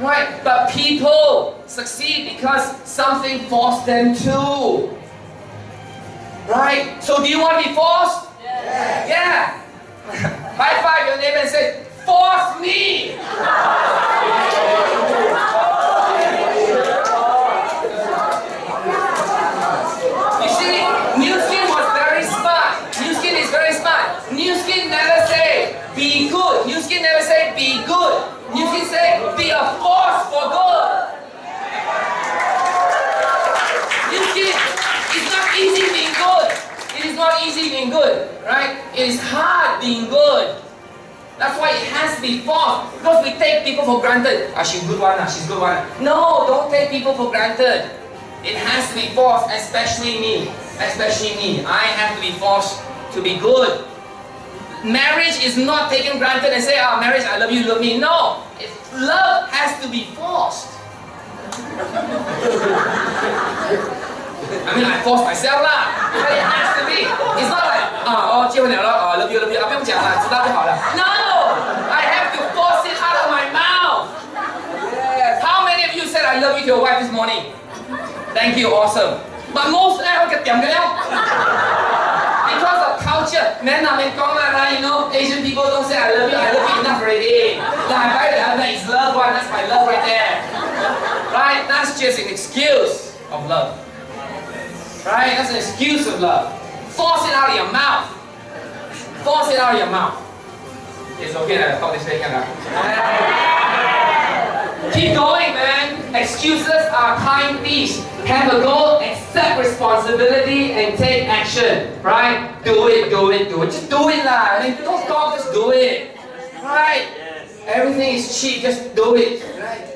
Right? But people succeed because something forced them to. Right? So do you want to be forced? Yes. Yeah! High five your neighbor and say, force me! You see, Nu Skin was very smart. Nu Skin is very smart. Nu Skin never say, be good. Nu Skin never say, be good. Nu Skin say, be a force for good. Nu Skin, it's not easy being good. It is not easy being good, right? It is hard being good. That's why it has to be forced. Because we take people for granted. She's good one, she's good one. No, don't take people for granted. It has to be forced, especially me. Especially me. I have to be forced to be good. Marriage is not taken granted and say, oh, marriage, I love you, love me. No. Love has to be forced. I mean, I force myself lah. But it has to be. It's not like, I love you, 不用讲了，知道就好了. No! I have to force it out of my mouth. Yes. How many of you said I love you to your wife this morning? Thank you, awesome. But most because of culture, Asian people don't say I love you enough already. It's love one, that's my love right there. Right? That's just an excuse of love. Right? That's an excuse of love. Force it out of your mouth. Force it out of your mouth. It's okay that I talk this way, Keep going, man. Excuses are time thieves. Have a goal, accept responsibility, and take action. Right? Do it, do it, do it. Just do it lah. I mean, don't talk, just do it. Right? Yes. Everything is cheap, just do it. Right?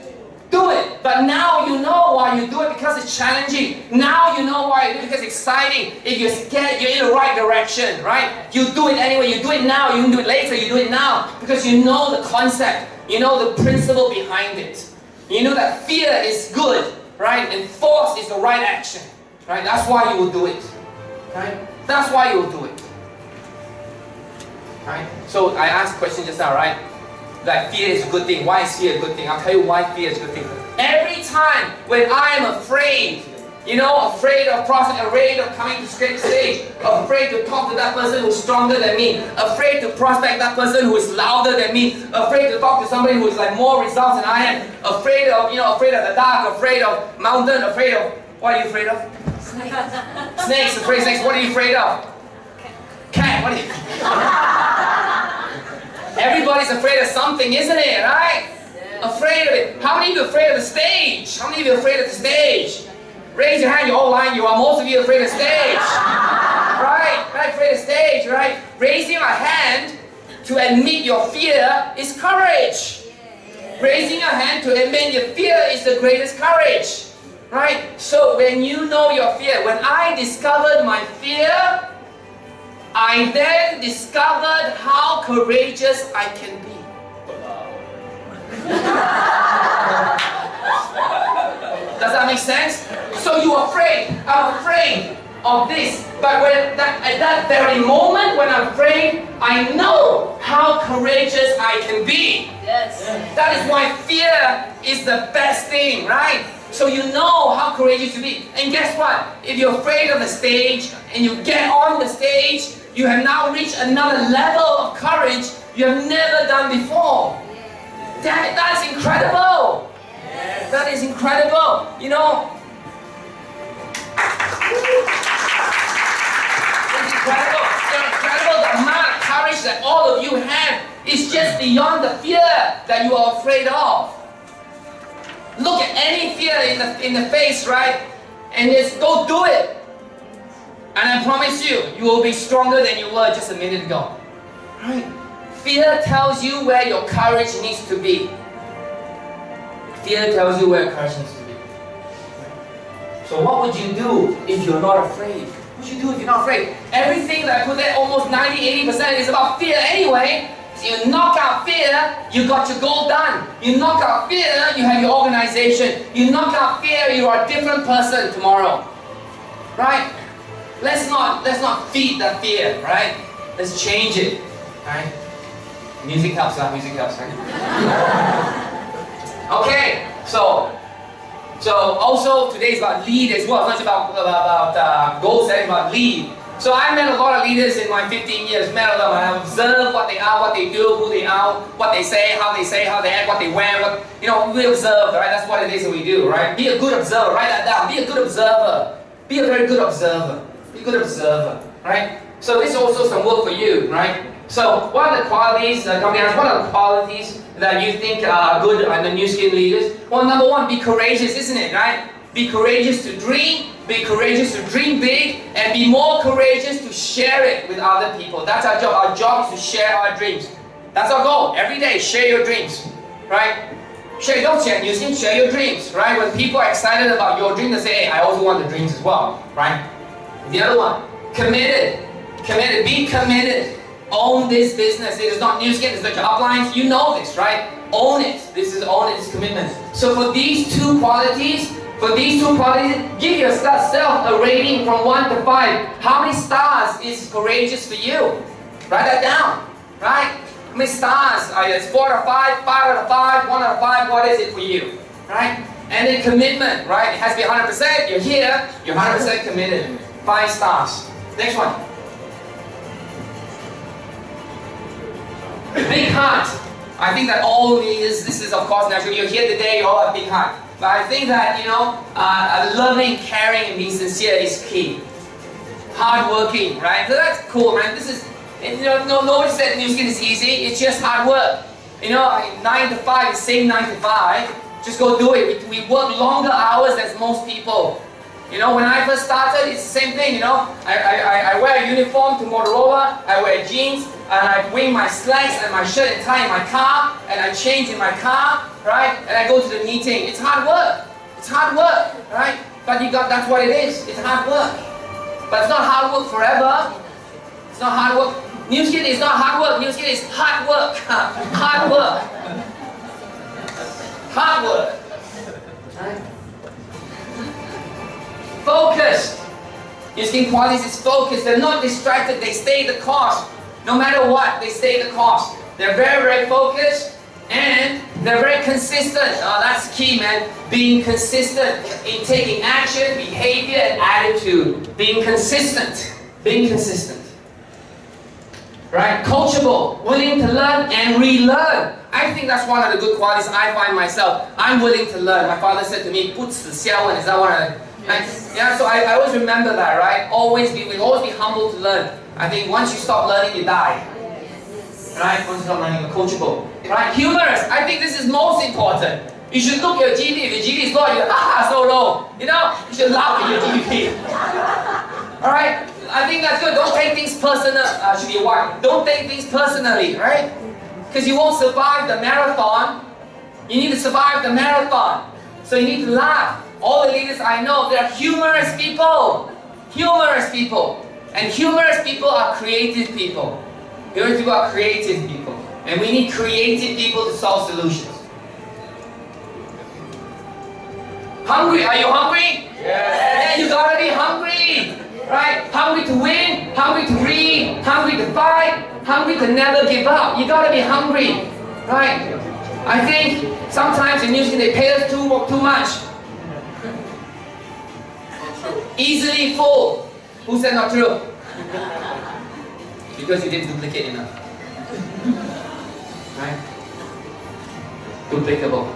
Do it. But now you know why you do it, because it's challenging. Now you know why you do it, because it's exciting. If you're scared, you're in the right direction, right? You do it anyway. You do it now. You can do it later. You do it now because you know the concept. You know the principle behind it. You know that fear is good, right? And force is the right action, right? That's why you will do it, right? That's why you will do it, right? So I asked a question just now, right? Like fear is a good thing. Why is fear a good thing? I'll tell you why fear is a good thing. Every time when I am afraid, you know, afraid of crossing, afraid of coming to stage, afraid to talk to that person who's stronger than me, afraid to prospect that person who is louder than me, afraid to talk to somebody who is like more results than I am, afraid of, you know, afraid of the dark, afraid of mountain, afraid of, what are you afraid of? Snakes, afraid of snakes. What are you afraid of? Cat, what are you? Everybody's afraid of something, isn't it, right? Afraid of it. How many of you are afraid of the stage? How many of you are afraid of the stage? Raise your hand, you're all lying, you are. Most of you are afraid of stage. Right? Right, afraid of stage, right? Raising a hand to admit your fear is courage. Raising your hand to admit your fear is the greatest courage. Right? So when you know your fear, when I discovered my fear, I then discovered how courageous I can be. Does that make sense? So you're afraid. I'm afraid of this. But at that very moment when I'm afraid, I know how courageous I can be. Yes. That is why fear is the best thing, right? So you know how courageous you be. And guess what? If you're afraid of the stage and you get on the stage, you have now reached another level of courage you have never done before. That is incredible. Yes. That is incredible. You know, it's incredible. It's incredible the amount of courage that all of you have is just beyond the fear that you are afraid of. Look at any fear in the face, right? And just go do it. And I promise you, you will be stronger than you were just a minute ago. Right? Fear tells you where your courage needs to be. Fear tells you where courage needs to be. So what would you do if you're not afraid? What would you do if you're not afraid? Everything that I put there, almost 90-80% is about fear anyway. So you knock out fear, you got your goal done. You knock out fear, you have your organization. You knock out fear, you are a different person tomorrow. Right? Let's not feed that fear, right? Let's change it. Right? Music helps, music helps, right? Okay, so also today is about lead as well. It's not just about goal setting, about lead. So I met a lot of leaders in my 15 years, met a lot. I observed what they are, what they do, who they are, what they say, how they act, what they wear, we observe, right? That's what it is that we do, right? Be a good observer, write that down. Be a good observer. Be a very good observer. Be a good observer, right? So this is also some work for you, right? So what are the qualities, what are the qualities that you think are good in the Nu Skin leaders? Well, number one, be courageous, isn't it, right? Be courageous to dream, be courageous to dream big, and be more courageous to share it with other people. That's our job. Our job is to share our dreams. That's our goal. Every day, share your dreams, right? Don't share Nu Skin, share your dreams, right? When people are excited about your dream, they say, hey, I also want the dreams as well, right? The other one, committed. Committed, be committed. Own this business. It is not Nu Skin, it's not your uplines. You know this, right? Own it. This is own it, it's commitment. So for these two qualities, give yourself a rating from 1 to 5. How many stars is courageous for you? Write that down, right? How many stars? It's 4 out of 5, 5 out of 5, 1 out of 5. What is it for you, right? And then commitment, right? It has to be 100%. You're here, you're 100% committed. 5 stars. Next one. Big heart. I think that all leaders, this is of course natural. You're here today, you all have big heart. But I think that, loving, caring, and being sincere is key. Hardworking, right? So that's cool, man. This is, nobody said Nu Skin is easy. It's just hard work. 9 to 5 is same 9 to 5. Just go do it. We work longer hours than most people. You know, when I first started, it's the same thing, you know. I wear a uniform to Motorola, I wear jeans, and I bring my slacks and my shirt and tie in my car, and I change in my car, right? And I go to the meeting. It's hard work. It's hard work, right? But that's what it is. It's hard work. But it's not hard work forever. It's not hard work. Nu Skin is not hard work. Nu Skin is hard work. Hard work. Hard work. Right? Focused. Nu Skin qualities is focused. They're not distracted. They stay the course. No matter what, they stay the course. They're very, very focused and they're very consistent. Oh, that's key, man. Being consistent in taking action, behavior, and attitude. Being consistent. Being consistent. Right? Coachable. Willing to learn and relearn. I think that's one of the good qualities I find myself. I'm willing to learn. My father said to me, 不耻下问, is that one of the... Yeah, so I always remember that, right? We'll always be humble to learn. I think once you stop learning, you die. Right? Once you stop learning, you're coachable. Right? Humorous. I think this is most important. You should look at your GDP. If your GDP is low, you're so low. You know? You should laugh at your GDP. Alright? I think that's good. Don't take things personal. Should be one. Don't take things personally, right? Because you won't survive the marathon. You need to survive the marathon. So you need to laugh. All the leaders I know, they're humorous people. Humorous people. And humorous people are creative people. Humorous people are creative people. And we need creative people to solve solutions. Hungry? Are you hungry? Yes. Yeah, you gotta be hungry. Right? Hungry to win, hungry to read, hungry to fight, hungry to never give up. You gotta be hungry. Right? I think sometimes in Nu Skin they pay us too much. Easily full. Who said not true? Because you didn't duplicate enough. Right? Duplicable.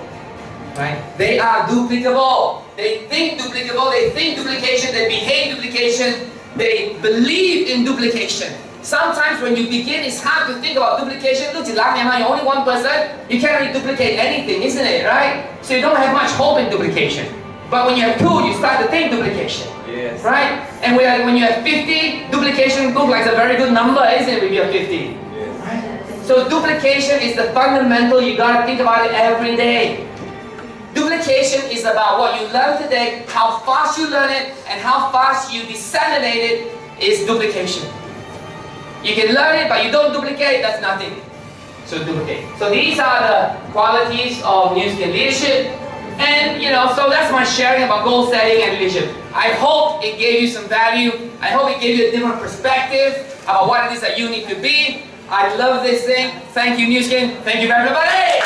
Right? They are duplicable. They think duplicable, they think duplication, they behave duplication, they believe in duplication. Sometimes when you begin, it's hard to think about duplication. Look, you're only one person, you can't really duplicate anything, isn't it? Right? So you don't have much hope in duplication. But when you have two, you start to think duplication. Yes. Right? And when you have 50, duplication looks like a very good number, isn't it, when you have 50? Yes. Right? So duplication is the fundamental, you gotta think about it every day. Duplication is about what you learn today, how fast you learn it, and how fast you disseminate it is duplication. You can learn it, but you don't duplicate, that's nothing. So duplicate. So these are the qualities of Nu Skin leadership. And so that's my sharing about goal setting and leadership. I hope it gave you some value. I hope it gave you a different perspective about what it is that you need to be. I love this thing. Thank you, Nu Skin. Thank you, everybody.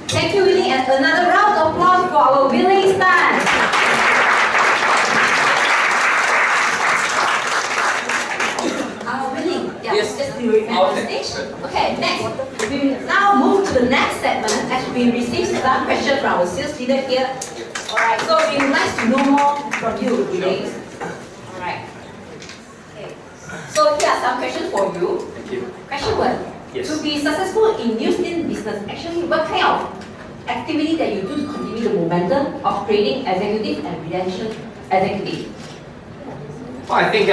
Thank you, Willie, and another round of applause for our Willie Stan. Willie, yeah, Yes. just be right on the Okay. stage. Okay, next, we now move to the next segment as we receive some questions from our sales leader here. Alright, so we would like to know more from you, Willie. Alright. Okay. So here are some questions for you. Thank you. Question 1. Yes. To be successful in Nu Skin business, actually what kind of activity that you do to continue the momentum of creating executive and retention executive? Well, I think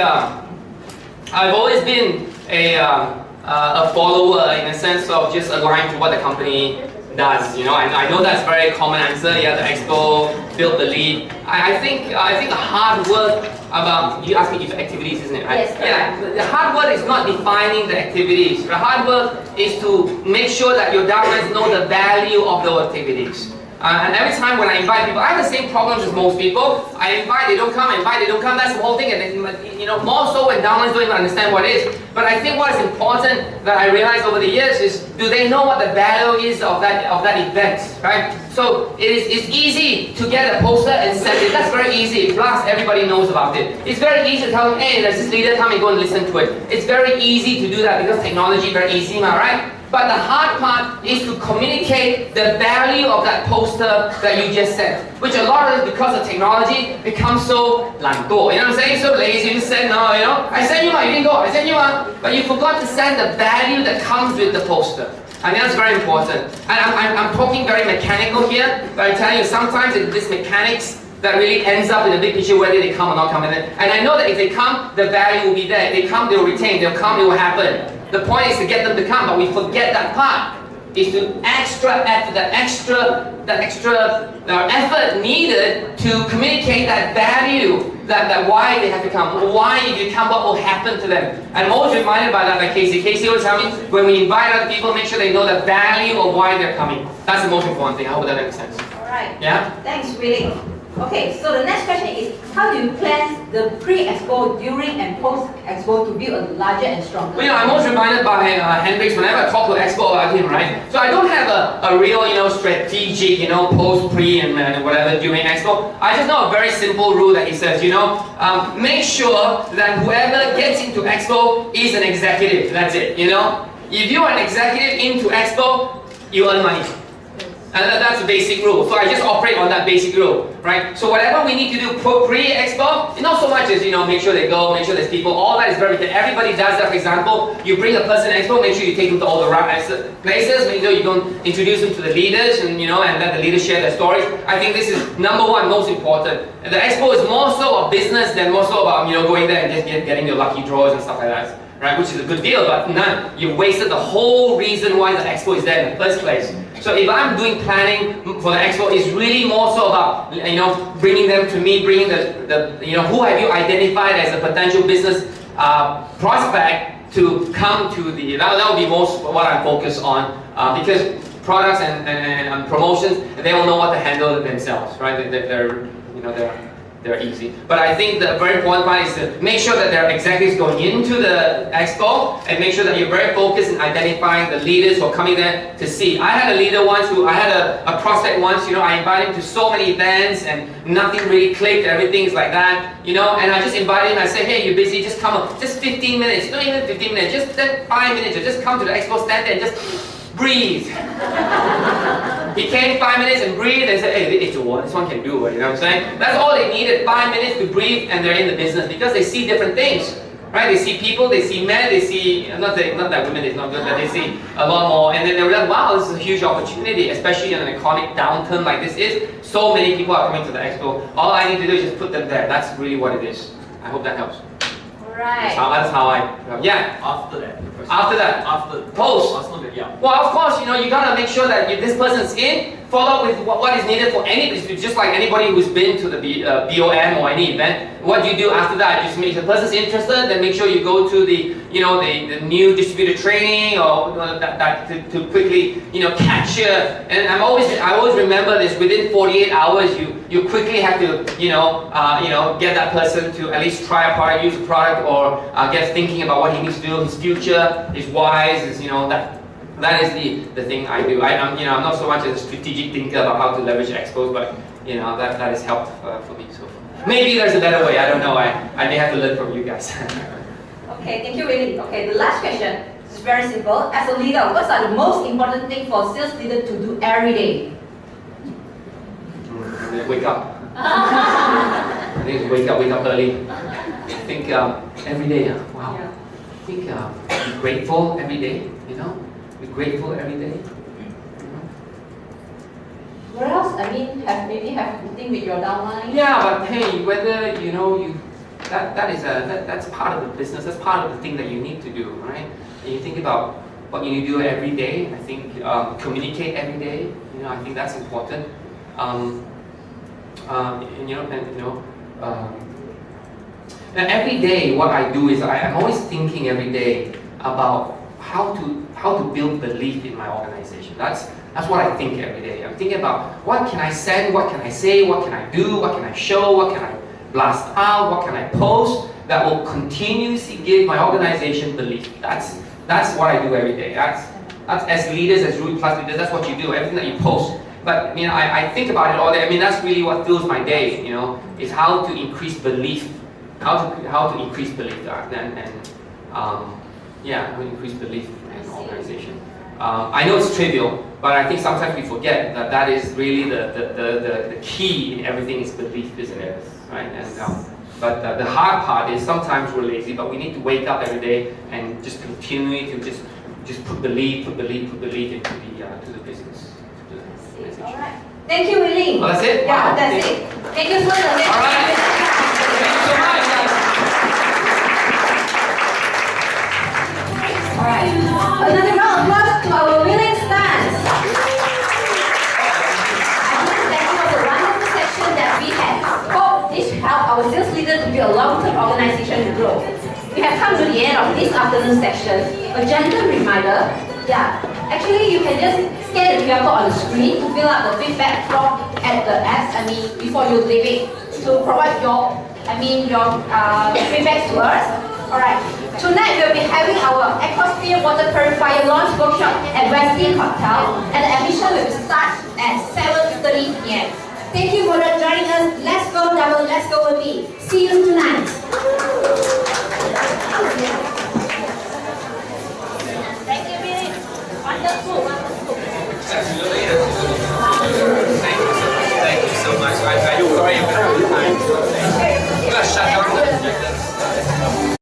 I've always been a follower in a sense of just aligned to what the company does. I know that's a very common answer. Yeah, the expo, build the lead. I think the hard work about, you asked me if activities, isn't it? Right? Yes. Yeah, the hard work is not defining the activities. The hard work is to make sure that your downlines know the value of those activities. And every time when I invite people, I have the same problems as most people. I invite, they don't come, I invite, they don't come, that's the whole thing. And then, more so when downlines don't even understand what it is. But I think what is important that I realized over the years is, do they know what the value is of that event, right? So it's easy to get a poster and send it. That's very easy. Plus, everybody knows about it. It's very easy to tell them, hey, there's this leader, come and go and listen to it. It's very easy to do that because technology very easy, right? But the hard part is to communicate the value of that poster that you just sent, which a lot of it, because of technology, becomes so 懒惰. You know what I'm saying? So lazy. You said no, you know. I sent you one, you didn't go. I sent you one, but you forgot to send the value that comes with the poster. I think that's very important. And I'm talking very mechanical here, but I tell you, sometimes it's this mechanics that really ends up in the big picture, whether they come or not come. And I know that if they come, the value will be there. If they come, they will retain. They'll come, it will happen. The point is to get them to come, but we forget that part. Is to extra effort, that extra effort needed to communicate that value, that why they have to come, why if you come, what will happen to them. And I'm always reminded by that by Casey. Casey always tells me, when we invite other people, make sure they know the value of why they're coming. That's the most important thing. I hope that makes sense. Alright. Yeah? Thanks, Willie. Okay, so the next question is, how do you plan the pre-expo, during and post-expo to build a larger and stronger? Well, you know, I'm always reminded by Hendrix whenever I talk to Expo about him, right? So I don't have a real, you know, strategic, you know, post, pre, and whatever during Expo. I just know a very simple rule that he says, you know, make sure that whoever gets into Expo is an executive. That's it, you know? If you're an executive into Expo, you earn money. And that's the basic rule. So I just operate on that basic rule, right? So whatever we need to do pre-expo, not so much as, you know, make sure they go, make sure there's people, all that is very good. Everybody does that. For example, you bring a person to expo, make sure you take them to all the right places, make sure you don't introduce them to the leaders, and, you know, and let the leaders share their stories. I think this is number one, most important. And the expo is more so a business than more so about, you know, going there and just getting your lucky draws and stuff like that. Right, which is a good deal, but none. You wasted the whole reason why the expo is there in the first place. So if I'm doing planning for the expo, it's really more so about, you know, bringing them to me, bringing the you know, who have you identified as a potential business prospect to come to the, that will be most what I'm focused on, because products and promotions, they will know what to handle themselves, right? They're you know, they're easy. But I think the very important part is to make sure that there are executives going into the expo, and make sure that you're very focused in identifying the leaders who are coming there to see. I had a leader once I had a prospect once, you know, I invited him to so many events and nothing really clicked, everything's like that, you know, and I just invited him, I said, hey, you're busy, just come up, just 15 minutes, not even 15 minutes, just 5 minutes, or just come to the expo, stand there and just breathe. He came 5 minutes and breathed and said, hey, this one can do it, you know what I'm saying? That's all they needed, 5 minutes to breathe, and they're in the business because they see different things, right? They see people, they see men, they see, not that women is not good, but they see a lot more, and then they realize, wow, this is a huge opportunity, especially in an economic downturn like this is. So many people are coming to the expo. All I need to do is just put them there. That's really what it is. I hope that helps. Right. That's how I, yeah. After that. After that. After. Post. Yeah. Well, of course, you know, you gotta make sure that if this person's in, follow up with what is needed for anybody. Just like anybody who's been to the BOM or any event, what do you do after that? Just make, if the person's interested, then make sure you go to the, you know, the new distributor training, or to quickly, you know, capture. And I always remember this. Within 48 hours, you quickly have to, you know, get that person to at least try a product, use a product, or get thinking about what he needs to do, his future, his whys, his, you know, that is the thing I do. I'm not so much as a strategic thinker about how to leverage expos, but you know, that has helped for me so far. Maybe there's a better way. I don't know. I may have to learn from you guys. Okay, thank you, Willie. Okay, the last question is very simple. As a leader, what are the most important things for sales leader to do every day? Wake up. I think it's wake up early. I think every day. Wow. Yeah. I think be grateful every day. You know. Be grateful every day. What else? I mean, maybe have to think with your downline. Yeah, but hey, whether you know that's part of the business. That's part of the thing that you need to do, right? And you think about what you do every day. I think communicate every day. You know, I think that's important. And every day, what I do is I'm always thinking every day about how to build belief in my organization. That's what I think every day. I'm thinking about what can I send, what can I say, what can I do, what can I show, what can I blast out, what can I post that will continuously give my organization belief. That's what I do every day. That's as leaders, as Root Plus leaders, that's what you do. Everything that you post. But you know, I think about it all day. I mean, that's really what fills my day. You know, is how to increase belief, how to increase belief, yeah, how to increase belief in an organization. I know it's trivial, but I think sometimes we forget that that is really the key in everything is belief, isn't it? Right? And, but the hard part is sometimes we're lazy, but we need to wake up every day and just continue to just put belief into the business. All right. Thank you, Willing. Oh, that's it? Yeah, Wow. that's it. Thank you so much. All right. Thank you so much. All right. Another round of applause to our Willing stance. Again, thank you for the wonderful section that we had. Hope this helped our sales leader to build a long-term organization to grow. We have come to the end of this afternoon section. A gentle reminder, actually you can just scan the QR code on the screen to fill out the feedback form at the apps, before you leave it, to provide your feedback to us. Alright, tonight we'll be having our Aquasphere Water Purifier launch workshop at Westin Hotel, and the admission will start at 7:30 p.m. Thank you for joining us. Let's go double, let's go with me. See you tonight.